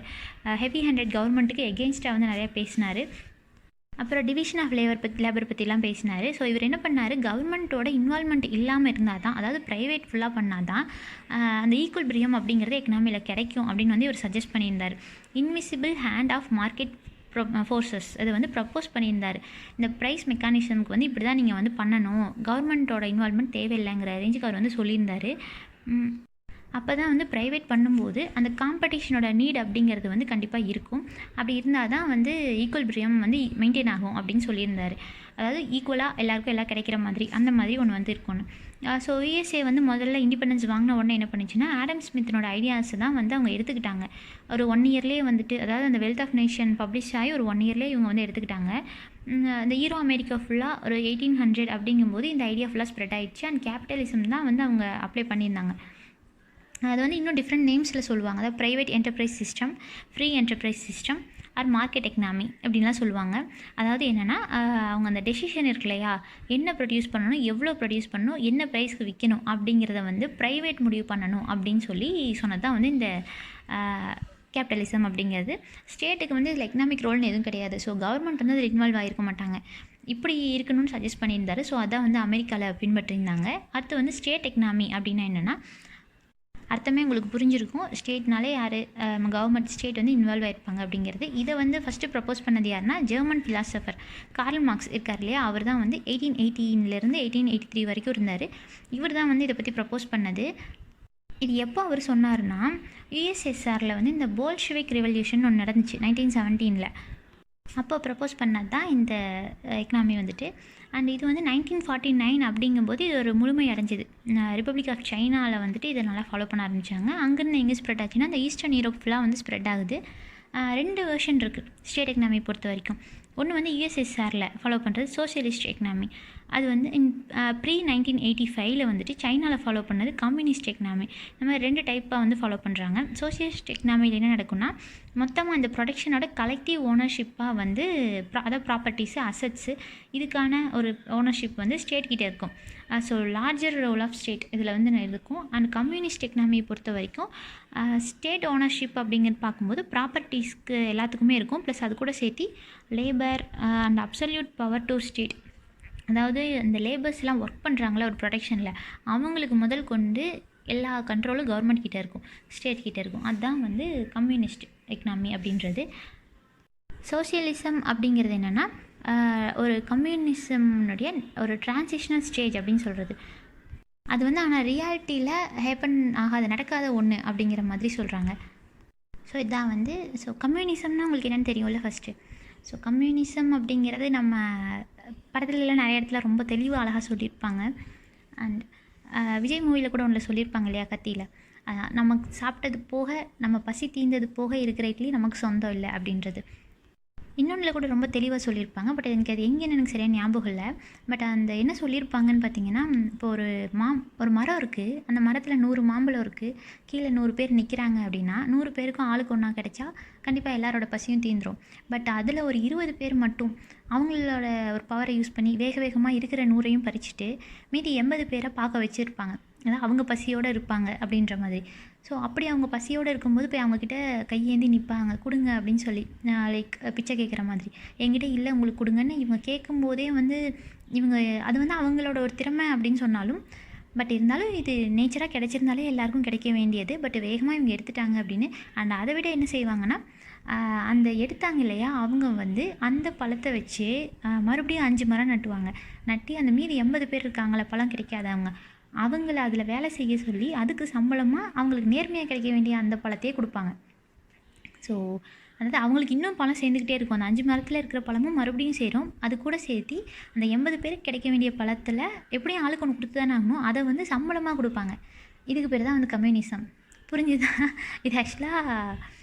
A: ஹெவி ஹேண்டட் கவர்மெண்ட்டுக்கு எகெயின்ஸ்டாக வந்து நிறையா பேசினார். அப்புறம் டிவிஷன் ஆஃப் லேபர் பற்றிலாம் பேசினார். ஸோ இவர் என்ன பண்ணார், கவர்மெண்ட்டோட இன்வால்மெண்ட் இல்லாமல் இருந்தால் தான், அதாவது ப்ரைவேட் ஃபுல்லாக பண்ணால் தான் அந்த ஈக்குவல்பிரியம் அப்படிங்கிறது எக்கனாமியில் கிடைக்கும் அப்படின்னு வந்து இவர் சஜஸ்ட் பண்ணியிருந்தார். Invisible hand of market forces அதை வந்து ப்ரப்போஸ் பண்ணியிருந்தார். இந்த ப்ரைஸ் மெக்கானிசமுக்கு வந்து இப்படி தான் நீங்கள் வந்து பண்ணணும், கவர்மெண்ட்டோட இன்வால்மெண்ட் தேவையில்லைங்கிற ரேஞ்சுக்கு அவர் வந்து சொல்லியிருந்தார். அப்போ தான் வந்து ப்ரைவேட் பண்ணும்போது அந்த காம்படிஷனோட நீட் அப்படிங்கிறது வந்து கண்டிப்பாக இருக்கும். அப்படி இருந்தால் தான் வந்து ஈக்குவல்பிரியம் வந்து மெயின்டைன் ஆகும் அப்படின்னு சொல்லியிருந்தார். அதாவது ஈக்குவலாக எல்லாருக்கும் எல்லாம் கிடைக்கிற மாதிரி, அந்த மாதிரி ஒன்று வந்து இருக்கணும். ஸோ யுஎஸ்ஏ வந்து முதல்ல இண்டிபெண்டன்ஸ் வாங்கின உடனே என்ன பண்ணிச்சுன்னா ஆடம் ஸ்மித்தினோட ஐடியாஸை தான் வந்து அவங்க எடுத்துக்கிட்டாங்க. ஒரு 1 இயர்லேயே வந்துட்டு, அதாவது அந்த வெல்த் ஆஃப் நேஷன் பப்ளிஷ் ஆகி ஒரு 1 இயர்லேயே இவங்க வந்து எடுத்துக்கிட்டாங்க. இந்த ஈரோ அமெரிக்கா ஃபுல்லாக ஒரு 1800 அப்படிங்கும்போது இந்த ஐடியா ஃபுல்லாக ஸ்ப்ரெட் ஆகிடுச்சு. அண்ட் கேபிட்டலிசம் தான் வந்து அவங்க அப்ளை பண்ணியிருந்தாங்க. அது வந்து இன்னும் டிஃப்ரெண்ட் நேம்ஸில் சொல்லுவாங்க. அதாவது private enterprise system, free enterprise system, or market economy அப்படின்லாம் சொல்லுவாங்க. அதாவது என்னென்னா அவங்க அந்த டெசிஷன் இருக்கு இல்லையா, என்ன ப்ரொடியூஸ் பண்ணணும், எவ்வளோ ப்ரொடியூஸ் பண்ணணும், என்ன ப்ரைஸ்க்கு விற்கணும் அப்படிங்கிறத வந்து ப்ரைவேட் முடிவு பண்ணணும் அப்படின்னு சொல்லி சொன்னது தான் வந்து இந்த கேபிட்டலிசம் அப்படிங்கிறது. ஸ்டேட்டுக்கு வந்து இதில் எக்கனாமிக் ரோல்னு எதுவும் கிடையாது. ஸோ கவர்மெண்ட் வந்து அதில் இன்வால்வ் ஆகிருக்க மாட்டாங்க. இப்படி இருக்கணும்னு சஜஸ்ட் பண்ணியிருந்தார். ஸோ அதான் வந்து அமெரிக்காவில் பின்பற்றியிருந்தாங்க. அடுத்து வந்து ஸ்டேட் எக்கனாமி அப்படின்னா என்னென்னா, அர்த்தமே உங்களுக்கு புரிஞ்சிருக்கும். ஸ்டேட்னாலே யார், கவர்மெண்ட், ஸ்டேட் வந்து இன்வால்வ் ஆகிருப்பாங்க அப்படிங்கிறது. இதை வந்து ஃபஸ்ட்டு ப்ரப்போஸ் பண்ணது யாருன்னா ஜெர்மன் ஃபிலாசபர் கார்ல் மார்க்ஸ் இருக்கார் இல்லையா. அவர் தான் வந்து 1818லேருந்து 1883 வரைக்கும் இருந்தார். இவர் தான் வந்து இதை பற்றி ப்ரப்போஸ் பண்ணது. இது எப்போ அவர் சொன்னார்னா, யுஎஸ்எஸ்ஆரில் வந்து இந்த போல்ஷெவிக் ரெவல்யூஷன் ஒன்று நடந்துச்சு 1917. அப்போ ப்ரப்போஸ் பண்ணது தான் இந்த எக்கனாமி வந்துட்டு. அண்ட் இது வந்து 1949 அப்படிங்கும்போது இது ஒரு முழுமை அடைஞ்சிது. ரிப்பப்ளிக் ஆஃப் சைனாவில் வந்துட்டு இதை நல்லா ஃபாலோ பண்ண ஆரம்பித்தாங்க. அங்கேருந்து எங்கே ஸ்ப்ரெட் ஆச்சுன்னா இந்த ஈஸ்டர்ன் யூரோப் ஃபுல்லாக வந்து ஸ்ப்ரெட் ஆகுது. 2 வெர்ஷன் இருக்குது ஸ்டேட் எக்கனாமி பொறுத்த வரைக்கும். ஒன்று வந்து யுஎஸ்எஸ்ஆரில் ஃபாலோ பண்ணுறது சோசியலிஸ்ட் எக்கனாமி. அது வந்து ப்ரீ 1985 வந்துட்டு சைனாவில் ஃபாலோ பண்ணது கம்யூனிஸ்ட் எக்கனாமி. இந்த மாதிரி 2 டைப்பாக வந்து ஃபாலோ பண்ணுறாங்க. சோசியலிஸ்ட் எக்கனாமியில் என்ன நடக்கும்னா, மொத்தமாக இந்த ப்ரொடக்ஷனோட கலெக்டிவ் ஓனர்ஷிப்பாக வந்து அதாவது ப்ராப்பர்ட்டிஸு, அசட்ஸு, இதுக்கான ஒரு ஓனர்ஷிப் வந்து ஸ்டேட் கிட்டே இருக்கும். So larger role of state இதில் வந்து இருக்கும். அண்ட் கம்யூனிஸ்ட் எக்கனாமியை பொறுத்த வரைக்கும் ஸ்டேட் ஓனர்ஷிப் அப்படிங்கிறது பார்க்கும்போது ப்ராப்பர்ட்டிஸ்க்கு எல்லாத்துக்குமே இருக்கும். ப்ளஸ் அது கூட சேர்த்து labour and absolute power to state, அதாவது இந்த லேபர்ஸ்லாம் ஒர்க் பண்ணுறாங்களே ஒரு ப்ரொடக்ஷனில், அவங்களுக்கு முதல் கொண்டு எல்லா கண்ட்ரோலும் கவர்மெண்ட் கிட்டே இருக்கும், ஸ்டேட் கிட்டே இருக்கும். அதுதான் வந்து கம்யூனிஸ்ட் எக்கனாமி அப்படின்றது. சோசியலிசம் அப்படிங்கிறது என்னென்னா ஒரு கம்யூனிசம்னுடைய ஒரு டிரான்சிஷனல் ஸ்டேஜ் அப்படின்னு சொல்கிறது. அது வந்து ஆனால் ரியாலிட்டியில் ஹேப்பன் ஆகாது, நடக்காத ஒன்று அப்படிங்கிற மாதிரி சொல்கிறாங்க. ஸோ இதான் வந்து கம்யூனிசம்னா உங்களுக்கு என்னென்னு தெரியும்ல ஃபஸ்ட்டு. ஸோ கம்யூனிசம் அப்படிங்கிறது நம்ம படத்துலலாம் நிறைய இடத்துல ரொம்ப தெளிவாக அழகாக சொல்லியிருப்பாங்க. அண்ட் விஜய் மூவியில் கூட ஒன்றில் சொல்லியிருப்பாங்க இல்லையா, கத்தியில், நமக்கு சாப்பிட்டது போக, நம்ம பசி தீர்ந்தது போக இருக்கிற இட்லி நமக்கு சொந்தம் இல்லை அப்படின்றது. இன்னொன்றில் கூட ரொம்ப தெளிவாக சொல்லியிருப்பாங்க. பட் எனக்கு அது எங்கேன்னு எனக்கு சரியாக ஞாபகம் இல்லை. பட் அந்த என்ன சொல்லியிருப்பாங்கன்னு பார்த்தீங்கன்னா, இப்போ ஒரு மரம் இருக்குது, அந்த மரத்தில் 100 மாம்பழம் இருக்குது, கீழே 100 பேர் நிற்கிறாங்க அப்படின்னா 100 பேருக்கும் ஆளுக்கு ஒன்றா கிடைச்சா கண்டிப்பாக எல்லாரோட பசியும் தீந்துடும். பட் அதில் ஒரு 20 பேர் மட்டும் அவங்களோட ஒரு பவரை யூஸ் பண்ணி வேக வேகமாக இருக்கிற 100ஐயும் பறிச்சுட்டு மீதி 80 பேரை பார்க்க வச்சுருப்பாங்க. அதாவது அவங்க பசியோடு இருப்பாங்க அப்படின்ற மாதிரி. ஸோ அப்படி அவங்க பசியோடு இருக்கும்போது போய் அவங்கக்கிட்ட கையேந்தி நிற்பாங்க, கொடுங்க அப்படின்னு சொல்லி, லைக் பிச்சை கேட்குற மாதிரி. என்கிட்ட இல்லை, உங்களுக்கு கொடுங்கன்னு இவங்க கேட்கும்போதே வந்து இவங்க அது வந்து அவங்களோட ஒரு திறமை அப்படின்னு சொன்னாலும், பட் இருந்தாலும் இது நேச்சராக கிடச்சிருந்தாலே எல்லாருக்கும் கிடைக்க வேண்டியது. பட் வேகமாக இவங்க எடுத்துட்டாங்க அப்படின்னு. அண்ட் அதை விட என்ன செய்வாங்கன்னா, அந்த எடுத்தாங்க இல்லையா, அவங்க வந்து அந்த பழத்தை வச்சு மறுபடியும் 5 மரம் நட்டுவாங்க. நட்டி அந்த மீதி 80 பேர் இருக்காங்களே பழம் கிடைக்காதவங்க, அவங்கள அதில் வேலை செய்ய சொல்லி அதுக்கு சம்பளமாக அவங்களுக்கு நேர்மையாக கிடைக்க வேண்டிய அந்த பழத்தையே கொடுப்பாங்க. ஸோ அதாவது அவங்களுக்கு இன்னும் பழம் சேர்ந்துக்கிட்டே இருக்கும். அந்த 5 மரத்தில் இருக்கிற பழமும் மறுபடியும் சேரும். அது கூட சேர்த்து அந்த 80 பேருக்கு கிடைக்க வேண்டிய பழத்தில் எப்படியும் ஆளுக்கு ஒன்று கொடுத்து தானே ஆகணும், அதை வந்து சம்பளமாக கொடுப்பாங்க. இதுக்கு பேர் தான் வந்து கம்யூனிசம். புரிஞ்சுதா? இது ஆக்சுவலாக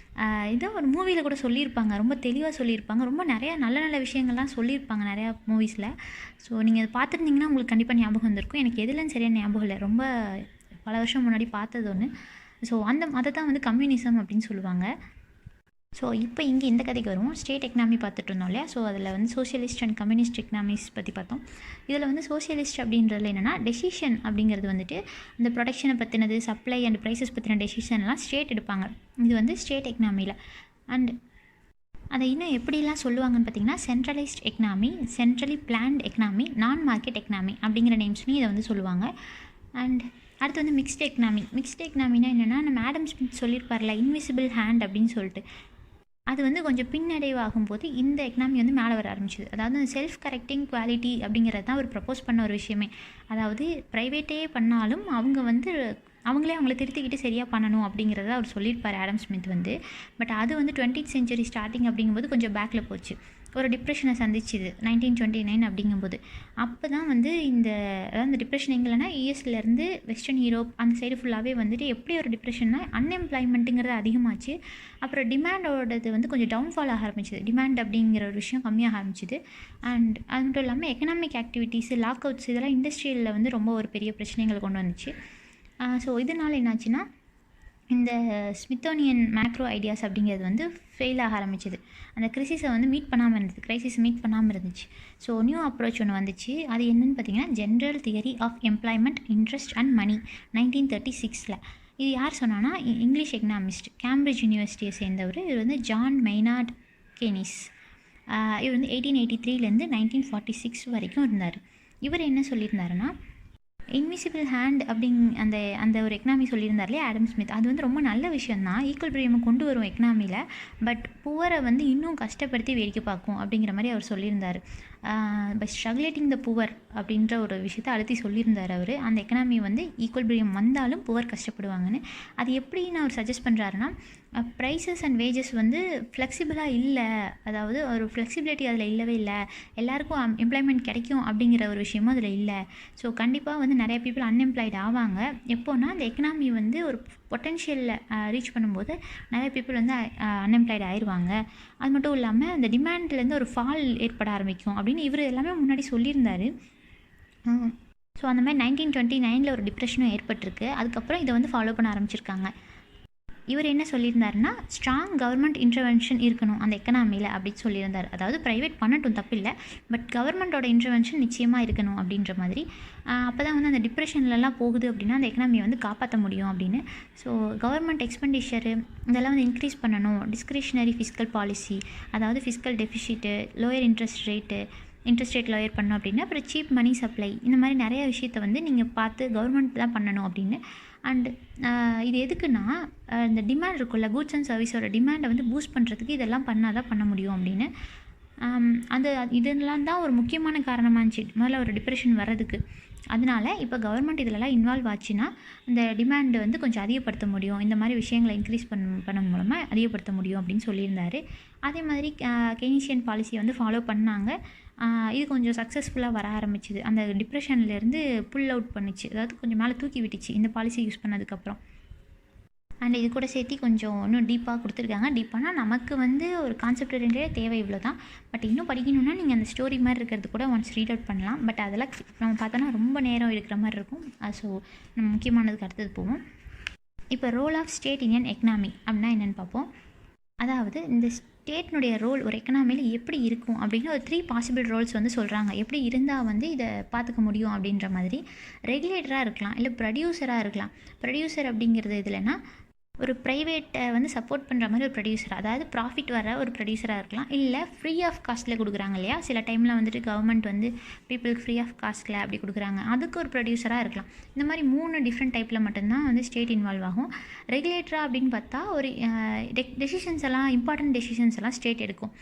A: இதை ஒரு மூவியில் கூட சொல்லியிருப்பாங்க, ரொம்ப தெளிவாக சொல்லியிருப்பாங்க. ரொம்ப நிறையா நல்ல நல்ல விஷயங்கள்லாம் சொல்லியிருப்பாங்க நிறையா மூவிஸில். ஸோ நீங்கள் அதை பார்த்துருந்தீங்கன்னா உங்களுக்கு கண்டிப்பாக ஞாபகம் வந்திருக்கும். எனக்கு எதுலன்னு சரியான ஞாபகம் இல்லை, ரொம்ப பல வருஷம் முன்னாடி பார்த்தது ஒன்று. ஸோ அதை தான் வந்து கம்யூனிசம் அப்படின்னு சொல்லுவாங்க. ஸோ இப்போ இங்கே இந்த கதைக்கு வருவோம். ஸ்டேட் எக்கனாமி பார்த்துட்டு இருந்தோம் இல்லையா? ஸோ அதில் வந்து சோஷியலிஸ்ட் அண்ட் கம்யூனிஸ்ட் எக்கனாமிஸ் பற்றி பார்த்தோம். இதில் வந்து சோஷியலிஸ்ட் அப்படின்றதுல என்னென்னா டெசிஷன் அப்படிங்கிறது வந்துட்டு இந்த ப்ரொடக்ஷனை பற்றினது, சப்ளை அண்ட் ப்ரைஸஸ் பற்றின டெசிஷன்லாம் ஸ்டேட் எடுப்பாங்க. இது வந்து ஸ்டேட் எக்கனாமியில். அண்ட் அதை இன்னும் எப்படிலாம் சொல்லுவாங்கன்னு பார்த்தீங்கன்னா centralised economy, centrally plant economy, நான் மார்க்கெட் எக்கனாமி அப்படிங்கிற நேம்ஸ்லையும் இதை வந்து சொல்லுவாங்க. அண்ட் அடுத்து வந்து மிக்ஸ்டு எக்கனாமி. மிக்ஸ்டு எக்கனாமினா என்னென்னா, நம்ம ஆடம் ஸ்மித் சொல்லியிருப்பார்ல இன்விசிபிள் ஹேண்ட் அப்படின்னு சொல்லிட்டு, அது வந்து கொஞ்சம் பின்னடைவாகும் போது இந்த எக்கனாமி வந்து மேலே வர ஆரம்பிச்சிது. அதாவது செல்ஃப் கரெக்டிங் குவாலிட்டி அப்படிங்கிறது தான் அவர் ப்ரப்போஸ் பண்ண ஒரு விஷயமே. அதாவது ப்ரைவேட்டே பண்ணாலும் அவங்க வந்து அவங்களே அவங்கள திருத்திக்கிட்டு சரியாக பண்ணணும் அப்படிங்கிறத அவர் சொல்லியிருப்பார் ஆடம் ஸ்மித் வந்து. பட் அது வந்து 20th century ஸ்டார்டிங் அப்படிங்கும்போது கொஞ்சம் பேக்கில் போச்சு. ஒரு டிப்ரெஷனை சந்திச்சுது 1929 அப்படிங்கும்போது. அப்போ தான் வந்து அதாவது இந்த டிப்ரெஷன் எங்கேனா யூஎஸ்லேருந்து வெஸ்டர்ன் யூரோப் அந்த சைடு ஃபுல்லாகவே வந்துட்டு எப்படி ஒரு டிப்ரெஷன்னா அன்எம்ப்ளாய்மெண்ட்டுங்கிறது அதிகமாச்சு. அப்புறம் டிமாண்டோடது வந்து கொஞ்சம் டவுன்ஃபால் ஆக ஆரம்பிச்சிது. டிமாண்ட் அப்படிங்கிற ஒரு விஷயம் கம்மியாக ஆரம்பிச்சிது. அண்ட் அது மட்டும் இல்லாமல் எக்கனாமிக் ஆக்டிவிட்டீஸு, லாக் அவுட்ஸ் இதெல்லாம் இண்டஸ்ட்ரியலில் வந்து ரொம்ப ஒரு பெரிய பிரச்சனைகளை கொண்டு வந்துச்சு. ஸோ இதனால் என்னாச்சுன்னா இந்த ஸ்மித்தோனியன் மேக்ரோ ஐடியாஸ் அப்படிங்கிறது வந்து ஃபெயில் ஆக ஆரம்பிச்சிது. அந்த கிரைசிஸை வந்து மீட் பண்ணாமல் இருந்துச்சு. ஸோ நியூ அப்ரோச் ஒன்று வந்துச்சு. அது என்னென்னு பார்த்தீங்கன்னா general theory of employment, interest and money 1936. இது யார் சொன்னான்னா இங்கிலீஷ் எக்கனாமிஸ்ட், கேம்பிரிட்ஜ் யூனிவர்சிட்டியை சேர்ந்தவர். இவர் வந்து ஜான் மெய்னார்ட் கெய்னிஸ். இவர் வந்து 1883 1946 வரைக்கும் இருந்தார். இவர் என்ன சொல்லியிருந்தாருன்னா இன்விசிபிள் ஹேண்ட் அந்த ஒரு எக்கனாமி சொல்லியிருந்தார் இல்லையா ஆடம் ஸ்மித், அது வந்து ரொம்ப நல்ல விஷயந்தான், ஈக்குவல்பிரியமை கொண்டு வரும் எக்கனாமியில். பட் புவரை வந்து இன்னும் கஷ்டப்படுத்தி வேடிக்கை பார்க்கும் அப்படிங்கிற மாதிரி அவர் சொல்லியிருந்தார். பை ஸ்ட்ரகுலேட்டிங் த புவர் அப்படின்ற ஒரு விஷயத்தை அழுத்தி சொல்லியிருந்தார் அவர். அந்த எக்கனாமி வந்து ஈக்குவல்பிரியம் வந்தாலும் புவர் கஷ்டப்படுவாங்கன்னு. அது எப்படின்னு அவர் சஜஸ்ட் பண்ணுறாருன்னா ப்ரைஸஸ் அண்ட் வேஜஸ் வந்து ஃப்ளெக்சிபிளாக இல்லை, அதாவது ஒரு ஃப்ளெக்சிபிலிட்டி அதில் இல்லவே இல்லை, எல்லாருக்கும் எம்ப்ளாய்மெண்ட் கிடைக்கும் அப்படிங்கிற ஒரு விஷயமும் அதில் இல்லை. ஸோ கண்டிப்பாக வந்து நிறைய பீப்புள் அன்எம்ப்ளாய்டு ஆவாங்க. எப்போனா அந்த எக்கனாமி வந்து ஒரு பொட்டென்ஷியலில் ரீச் பண்ணும்போது நிறைய பீப்புள் வந்து அன்எம்ப்ளாய்டு ஆயிடுவாங்க. அது மட்டும் இல்லாமல் அந்த டிமாண்ட்லேருந்து ஒரு ஃபால் ஏற்பட ஆரம்பிக்கும் அப்படின்னு இவர் எல்லாமே முன்னாடி சொல்லியிருந்தார். ஸோ அந்த மாதிரி 1929 ஒரு டிப்ரெஷனும் ஏற்பட்டிருக்கு. அதுக்கப்புறம் இதை வந்து ஃபாலோ பண்ண ஆரம்பிச்சிருக்காங்க. இவர் என்ன சொல்லியிருந்தாருன்னா ஸ்ட்ராங் கவர்மெண்ட் இன்டர்வென்ஷன் இருக்கணும் அந்த எக்கனாமியில் அப்படின்னு சொல்லியிருந்தார். அதாவது ப்ரைவேட் பண்ணட்டும் தப்பில்லை, பட் கவர்மெண்ட்டோட இன்டர்வென்ஷன் நிச்சயமாக இருக்கணும் அப்படின்ற மாதிரி. அப்போ தான் வந்து அந்த டிப்ரெஷன்லலாம் போகுது அப்படின்னா அந்த எக்கனாமியை வந்து காப்பாற்ற முடியும் அப்படின்னு. ஸோ கவர்மெண்ட் எக்ஸ்பெண்டிச்சரு இதெல்லாம் வந்து இன்க்ரீஸ் பண்ணணும். டிஸ்கிரிஷனரி ஃபிஸ்கல் பாலிசி, அதாவது fiscal deficit, lower interest rate lower பண்ணணும் அப்படின்னு. அப்புறம் சீப் மணி சப்ளை, இந்த மாதிரி நிறைய விஷயத்தை வந்து நீங்கள் பார்த்து கவர்மெண்ட் தான் பண்ணணும் அப்படின்னு. அண்டு இது எதுக்குன்னா இந்த டிமாண்ட் இருக்குல்ல, கூட்ஸ் அண்ட் சர்வீஸோட டிமாண்டை வந்து பூஸ்ட் பண்ணுறதுக்கு இதெல்லாம் பண்ணால் தான் பண்ண முடியும் அப்படின்னு. இதெல்லாம் தான் ஒரு முக்கியமான காரணமாக இருந்துச்சு முதல்ல ஒரு டிப்ரெஷன் வர்றதுக்கு. அதனால் இப்போ கவர்மெண்ட் இதிலலாம் இன்வால்வ் ஆச்சுன்னா இந்த டிமாண்டை வந்து கொஞ்சம் அதிகப்படுத்த முடியும், இந்த மாதிரி விஷயங்களை இன்க்ரீஸ் பண்ண மூலமாக அதிகப்படுத்த முடியும் அப்படின்னு சொல்லியிருந்தார். அதே மாதிரி கெய்னிஷியன் பாலிசியை வந்து ஃபாலோ பண்ணாங்க. இது கொஞ்சம் சக்ஸஸ்ஃபுல்லாக வர ஆரம்பிச்சிது. அந்த டிப்ரெஷன்லேருந்து புல் அவுட் பண்ணிச்சு, அதாவது கொஞ்சம் மேலே தூக்கி விட்டுச்சு இந்த பாலிசி யூஸ் பண்ணதுக்கப்புறம். அண்ட் இது கூட சேர்த்து கொஞ்சம் இன்னும் டீப்பாக கொடுத்துருக்காங்க. டீப்பானா நமக்கு வந்து ஒரு கான்செப்ட் தேவை இவ்வளோ தான். பட் இன்னும் படிக்கணுன்னா நீங்கள் அந்த ஸ்டோரி மாதிரி இருக்கிறது கூட ஒன்ஸ் ரீட் அவுட் பண்ணலாம். பட் அதெல்லாம் நம்ம பார்த்தோன்னா ரொம்ப நேரம் எடுக்கிற மாதிரி இருக்கும். ஸோ நம்ம முக்கியமானதுக்கு அடுத்தது போவோம். இப்போ role of state in economy அப்படின்னா என்னென்னு பார்ப்போம். அதாவது இந்த ஸ்டேட்னுடைய ரோல் ஒரு எக்கனாமியில் எப்படி இருக்கும் அப்படின்னு ஒரு 3 பாசிபிள் ரோல்ஸ் வந்து சொல்கிறாங்க. எப்படி இருந்தால் வந்து இதை பார்த்துக்க முடியும் அப்படின்ற மாதிரி. ரெகுலேட்டராக இருக்கலாம், இல்லை ப்ரொடியூசராக இருக்கலாம். ப்ரொடியூசர் அப்படிங்கிறது இதுலன்னா ஒரு ப்ரைவேட்டை வந்து சப்போர்ட் பண்ணுற மாதிரி ஒரு ப்ரொடியூசர், அதாவது ப்ராஃபிட் வர ஒரு ப்ரொடியூசராக இருக்கலாம். இல்லை ஃப்ரீ ஆஃப் காஸ்ட்டில் கொடுக்குறாங்க இல்லையா, சில டைமில் வந்துட்டு கவர்மெண்ட் வந்து பீப்புளுக்கு ஃப்ரீ ஆஃப் காஸ்ட்டில் அப்படி கொடுக்குறாங்க, அதுக்கு ஒரு ப்ரொடியூசராக இருக்கலாம். இந்த மாதிரி 3 டிஃப்ரெண்ட் டைப்பில் மட்டும்தான் வந்து ஸ்டேட் இன்வால்வ் ஆகும். ரெகுலேட்டராக அப்படின்னு பார்த்தா ஒரு டெசிஷன்ஸ் எல்லாம், இம்பார்ட்டன்ட் டெசிஷன்ஸ் எல்லாம் ஸ்டேட் எடுக்கும்.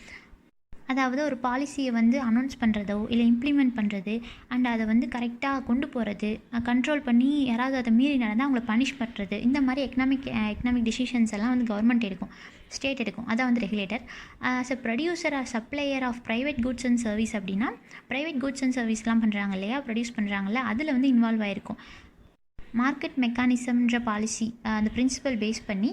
A: அதாவது ஒரு பாலிசியை வந்து அனௌன்ஸ் பண்ணுறதோ இல்லை இம்ப்ளிமெண்ட் பண்ணுறது அண்ட் அதை வந்து கரெக்டாக கொண்டு போகிறது, கண்ட்ரோல் பண்ணி யாராவது அதை மீறி நடந்தால் அவங்கள பனிஷ் பண்ணுறது, இந்த மாதிரி எக்கனாமிக் டிசிஷன்ஸ் எல்லாம் வந்து கவர்மெண்ட் எடுக்கும், ஸ்டேட் எடுக்கும். அதான் வந்து regulator. As a producer or supplier of private goods and service அப்படின்னா ப்ரைவேட் குட்ஸ் அண்ட் சர்வீஸ்லாம் பண்ணுறாங்க இல்லையா, ப்ரொடியூஸ் பண்ணுறாங்கல்ல, அதில் வந்து இன்வால்வ் ஆகிருக்கும். மார்க்கெட் மெக்கானிசம்ன்ற பாலிசி அந்த பிரின்சிபல் பேஸ் பண்ணி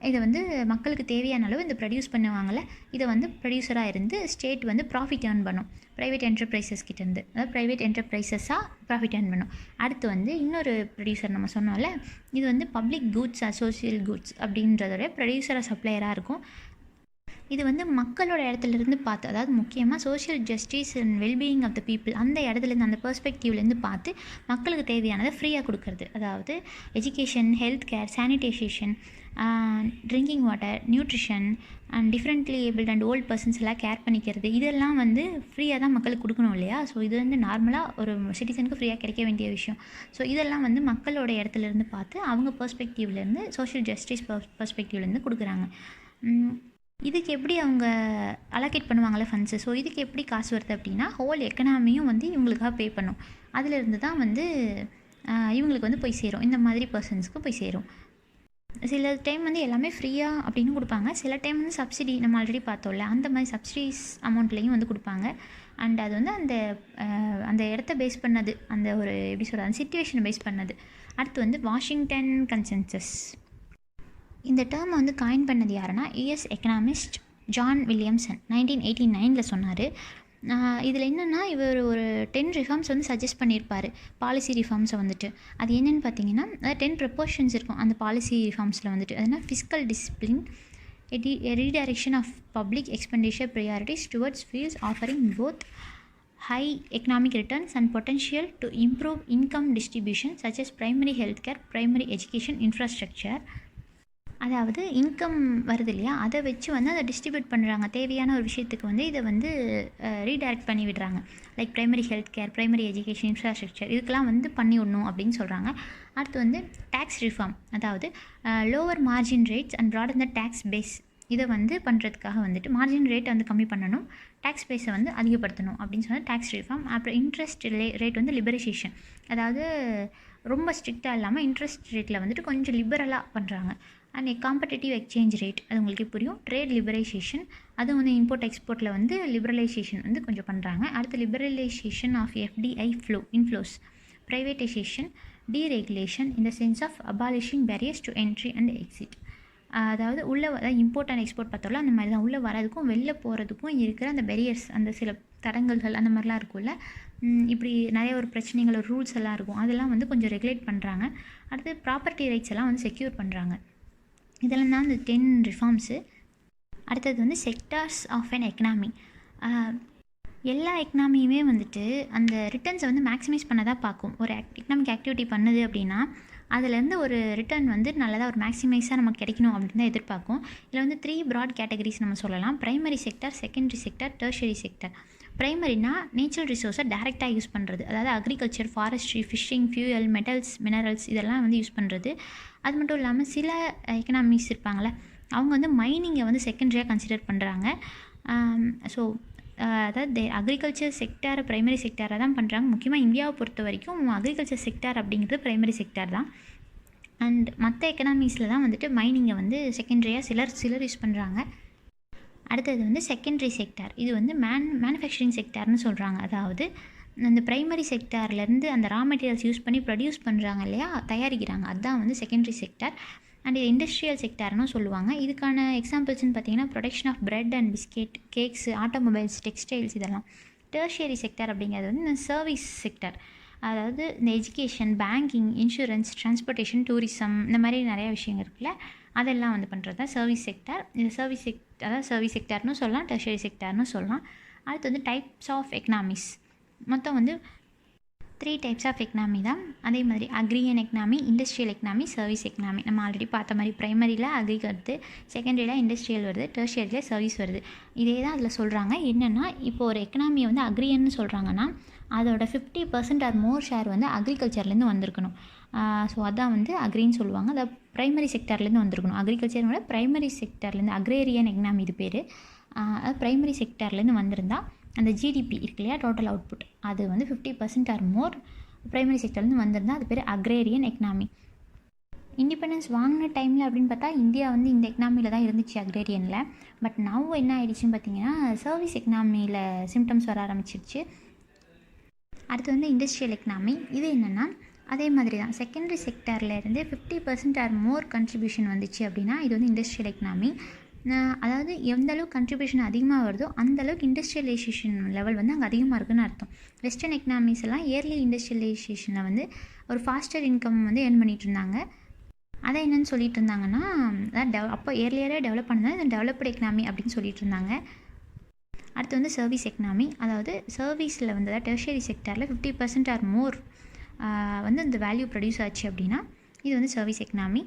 A: இதை வந்து மக்களுக்கு தேவையான அளவு இந்த ப்ரொடியூஸ் பண்ணுவாங்கள்ல, இதை வந்து ப்ரொடியூசராக இருந்து ஸ்டேட் வந்து ப்ராஃபிட் ஏர்ன் பண்ணும் ப்ரைவேட் என்டர்பிரைசஸ் கிட்டேருந்து. அதாவது ப்ரைவேட் என்டர்பிரைசஸாக ப்ராஃபிட் ஏர்ன் பண்ணும். அடுத்து வந்து இன்னொரு ப்ரொடியூசர் நம்ம சொன்னோம்ல, இது வந்து பப்ளிக் குட்ஸ் சோஷியல் குட்ஸ் அப்படின்றதோட ப்ரொடியூசராக சப்ளையராக இருக்கும். இது வந்து மக்களோட இடத்துலேருந்து பார்த்து, அதாவது முக்கியமாக social justice and wellbeing of the people அந்த இடத்துலேருந்து அந்த பெர்ஸ்பெக்டிவ்லேருந்து பார்த்து மக்களுக்கு தேவையானதை ஃப்ரீயாக கொடுக்கறது. அதாவது education, health care, sanitisation, drinking water, nutrition and differently abled and volt persons எல்லாம் கேர் பண்ணிக்கிறது, இதெல்லாம் வந்து ஃப்ரீயாக தான் மக்களுக்கு கொடுக்கணும் இல்லையா. ஸோ இது வந்து நார்மலாக ஒரு சிட்டிசனுக்கு ஃப்ரீயாக கிடைக்க வேண்டிய விஷயம். ஸோ இதெல்லாம் வந்து மக்களோட இடத்துலேருந்து பார்த்து அவங்க பெர்ஸ்பெக்டிவ்லேருந்து சோஷியல் ஜஸ்டிஸ் பெர்ஸ்பெக்டிவ்லேருந்து கொடுக்குறாங்க. இதுக்கு எப்படி அவங்க அலோகேட் பண்ணுவாங்களே ஃபண்ட்ஸு. ஸோ இதுக்கு எப்படி காசு வருது அப்படின்னா ஹோல் எக்கனாமியும் வந்து இவங்களுக்காக பே பண்ணும். அதிலிருந்து தான் வந்து இவங்களுக்கு வந்து போய் சேரும், இந்த மாதிரி பர்சன்ஸ்க்கு போய் சேரும். சில டைம் வந்து எல்லாமே ஃப்ரீயாக அப்படின்னு கொடுப்பாங்க, சில டைம் வந்து சப்சிடி, நம்ம ஆல்ரெடி பார்த்தோம்ல, அந்த மாதிரி சப்சிடிஸ் அமௌண்ட்லேயும் வந்து கொடுப்பாங்க. அண்ட் அது வந்து அந்த இடத்த பேஸ் பண்ணது, அந்த ஒரு எப்படி சொல்கிறது, அந்த சிச்சுவேஷனை பேஸ் பண்ணது. அடுத்து வந்து வாஷிங்டன் கன்சென்சஸ். இந்த டேர்மை வந்து காயின் பண்ணது யாருன்னா யூஎஸ் எக்கனாமிஸ்ட் ஜான் வில்லியம்சன் 1989 சொன்னார். இதில் என்னென்னா இவர் ஒரு 10 ரிஃபார்ம்ஸ் வந்து சஜஸ்ட் பண்ணியிருப்பார், பாலிசி ரிஃபார்ம்ஸை வந்துட்டு. அது என்னென்னு பார்த்தீங்கன்னா 10 ப்ரப்போஷன்ஸ் இருக்கும் அந்த பாலிசி ரிஃபார்ம்ஸில் வந்துட்டு. அதுனா fiscal discipline, redirection of public expenditure priorities towards fields offering both high economic returns and potential to improve income distribution such as primary health care, primary education, infrastructure. அதாவது இன்கம் வருது இல்லையா, அதை வச்சு வந்து அதை டிஸ்ட்ரிபியூட் பண்ணுறாங்க. தேவையான ஒரு விஷயத்துக்கு வந்து இதை வந்து ரீடைரக்ட் பண்ணி விடுறாங்க. Like primary health care, primary education, infrastructure, இதுக்கெலாம் வந்து பண்ணி விடணும் அப்படின்னு சொல்கிறாங்க. அடுத்து வந்து டேக்ஸ் ரிஃபார்ம், அதாவது lower margin rates and broaden the tax base, இதை வந்து பண்ணுறதுக்காக வந்துட்டு மார்ஜின் ரேட்டை வந்து கம்மி பண்ணணும், டேக்ஸ் பேஸை வந்து அதிகப்படுத்தணும் அப்படின்னு சொன்னால் டேக்ஸ் ரிஃபார்ம். அப்புறம் இன்ட்ரெஸ்ட் ரேட் வந்து லிபரேஷன், அதாவது ரொம்ப ஸ்ட்ரிக்டாக இல்லாமல் இன்ட்ரெஸ்ட் ரேட்டில் வந்துட்டு கொஞ்சம் லிபரலாக பண்ணுறாங்க. அண்ட் காம்படேட்டிவ் எக்ஸ்சேஞ்ச் ரேட், அது உங்களுக்கு புரியும். ட்ரேட் லிபரலைசேஷன், அது வந்து இம்போர்ட் எக்ஸ்போர்ட்டில் வந்து லிபரலைசேஷன் வந்து கொஞ்சம் பண்ணுறாங்க. அடுத்து liberalisation of FDI inflows, privatisation, deregulation in the sense of abolishing barriers to entry and exit. அதாவது உள்ளே இம்போர்ட் அண்ட் எக்ஸ்போர்ட் பார்த்தோம்ல, அந்த மாதிரி தான் உள்ளே வரதுக்கும் வெளில போகிறதுக்கும் இருக்கிற அந்த பேரியர்ஸ், அந்த சில தடங்கல்கள் அந்த மாதிரிலாம் இருக்கும்ல, இப்படி நிறைய ஒரு பிரச்சனைகள், ஒரு ரூல்ஸ் எல்லாம் இருக்கும், அதெல்லாம் வந்து கொஞ்சம் ரெகுலேட் பண்ணுறாங்க. அடுத்து ப்ராப்பர்ட்டி ரைட்ஸ் எல்லாம் வந்து செக்யூர் பண்ணுறாங்க. இதெல்லாம் தான் இந்த 10 ரிஃபார்ம்ஸு. அடுத்தது வந்து செக்டார்ஸ் ஆஃப் அன் எக்கனாமி. எல்லா எக்கனாமியுமே வந்துட்டு அந்த ரிட்டர்ன்ஸை வந்து மேக்ஸிமைஸ் பண்ண தான் பார்க்கும். ஒரு எக்கனாமிக் ஆக்டிவிட்டி பண்ணுது அப்படின்னா அதுலேருந்து ஒரு ரிட்டர்ன் வந்து நல்லதாக ஒரு மேக்ஸிமைஸாக நமக்கு கிடைக்கணும் அப்படின்னு தான் எதிர்பார்க்கும். இதில் வந்து 3 ப்ராட் கேட்டகரிஸ் நம்ம சொல்லலாம். Primary sector, secondary sector, tertiary sector. ப்ரைமரினா நேச்சுரல் ரிசோர்ஸை டேரெக்டாக யூஸ் பண்ணுறது, அதாவது agriculture, forestry, fishing, fuel, metals, minerals, இதெல்லாம் வந்து யூஸ் பண்ணுறது. அது மட்டும் இல்லாமல் சில எக்கனாமிக்ஸ் இருப்பாங்களே, அவங்க வந்து மைனிங்கை வந்து செகண்டரியாக கன்சிடர் பண்ணுறாங்க. ஸோ அதாவது அக்ரிகல்ச்சர் செக்டாரை ப்ரைமரி செக்டாராக தான் பண்ணுறாங்க. முக்கியமாக இந்தியாவை பொறுத்த வரைக்கும் அக்ரிகல்ச்சர் செக்டார் அப்படிங்கிறது ப்ரைமரி செக்டார் தான். அண்ட் மற்ற எக்கனாமிக்ஸில் தான் வந்துட்டு மைனிங்கை வந்து செகண்டரியாக சிலர் யூஸ் பண்ணுறாங்க. அடுத்தது வந்து செகண்டரி செக்டார், இது வந்து மேனுஃபேக்சரிங் செக்டார்னு சொல்கிறாங்க. அதாவது அந்த ப்ரைமரி செக்டார்லேருந்து அந்த ரா மெட்டீரியல்ஸ் யூஸ் பண்ணி ப்ரொடியூஸ் பண்ணுறாங்க இல்லையா, தயாரிக்கிறாங்க, அதுதான் வந்து செகண்டரி செக்டார். அண்ட் இது இண்டஸ்ட்ரியல் செக்டார்னு சொல்லுவாங்க. இதுக்கான எக்ஸாம்பிள்ஸ்னு பார்த்தீங்கன்னா production of bread and biscuit, cakes, automobiles, textiles, இதெல்லாம். டெர்ஷியரி செக்டார் அப்படிங்கிறது வந்து இந்த சர்வீஸ் செக்டார், அதாவது இந்த education, banking, insurance, transportation, tourism, இந்த மாதிரி நிறையா விஷயங்கள் இருக்குல்ல, அதெல்லாம் வந்து பண்ணுறது தான் சர்வீஸ் செக்டார். இது அதாவது சர்வீஸ் செக்டார்னு சொல்லலாம், டெர்ஷியரி செக்டார்னு சொல்லலாம். அடுத்து வந்து டைப்ஸ் ஆஃப் எக்கனாமிக்ஸ், மொத்தம் வந்து 3 டைப்ஸ் ஆஃப் எக்கனாமி தான். அதே மாதிரி agrarian economy, industrial economy, service economy. நம்ம ஆல்ரெடி பார்த்த மாதிரி ப்ரைமரியில் அக்ரி வருது, செகண்டரியில் இண்டஸ்ட்ரியல் வருது, டெர்ஷியரியில் சர்வீஸ் வருது. இதே தான் அதில் சொல்கிறாங்க. என்னென்னா இப்போ ஒரு எக்கனாமியை வந்து அக்ரியன்னு சொல்கிறாங்கன்னா அதோட 50% ஆர் மோர் ஷேர் வந்து அக்ரிகல்ச்சர்லேருந்து வந்திருக்கணும். ஸோ அதான் வந்து அக்ரின்னு சொல்லுவாங்க. அதை ப்ரைமரி செக்டார்லேருந்து வந்திருக்கணும். அக்ரிகல்ச்சரோட ப்ரைமரி செக்டார்லேருந்து, அக்ரேரியன் எக்கனாமி இது பேர். அது ப்ரைமரி செக்டார்லேருந்து வந்திருந்தால் அந்த ஜிடிபி இருக்கு இல்லையா, டோட்டல் அவுட்புட், அது வந்து 50% ஆர் மோர் ப்ரைமரி செக்டர்லேருந்து வந்திருந்தால் அது பேர் அக்ரேரியன் எக்கனாமி. இண்டிபெண்டன்ஸ் வாங்கின டைமில் அப்படின்னு பார்த்தா இந்தியா வந்து இந்த எக்கனாமியில் தான் இருந்துச்சு, அக்ரேரியனில். பட் நவ் என்ன ஆயிடுச்சுன்னு பார்த்தீங்கன்னா சர்வீஸ் எக்கனாமியில் சிம்டம்ஸ் வர ஆரம்பிச்சிருச்சு. அடுத்து வந்து இண்டஸ்ட்ரியல் எக்கனாமி. இது என்னென்னா அதே மாதிரி தான் செகண்டரி செக்டார்லேருந்து 50% ஆர் மோர் கண்ட்ரிபியூஷன் வந்துச்சு அப்படின்னா இது வந்து இண்டஸ்ட்ரியல் எக்கனாமி. அதாவது எந்த அளவுக்கு கண்ட்ரிபியூஷன் அதிகமாக வருதோ அந்தளவுக்கு இண்டஸ்ட்ரியலைசேஷன் லெவல் வந்து அங்கே அதிகமாக இருக்குதுன்னு அர்த்தம். வெஸ்டர்ன் எக்கனாமிஸ் எல்லாம் இயர்லி இண்டஸ்ட்ரியலைசேஷனில் வந்து ஒரு ஃபாஸ்டர் இன்கம் வந்து ஏர்ன் பண்ணிகிட்டு இருந்தாங்க. அதை என்னென்னு சொல்லிட்டு இருந்தாங்கன்னா அதான் அப்போ ஏர்லியராக டெவலப் பண்ணதான் இந்த டெவலப்டு எக்கனாமி அப்படின்னு சொல்லிட்டு இருந்தாங்க. அடுத்து வந்து சர்வீஸ் எக்கனாமி. அதாவது சர்வீஸில் வந்து டெர்ஷரி செக்டாரில் 50% ஆர் மோர் வந்து இந்த வேல்யூ ப்ரொடியூஸ் ஆச்சு அப்படின்னா இது வந்து சர்வீஸ் எக்கனாமி.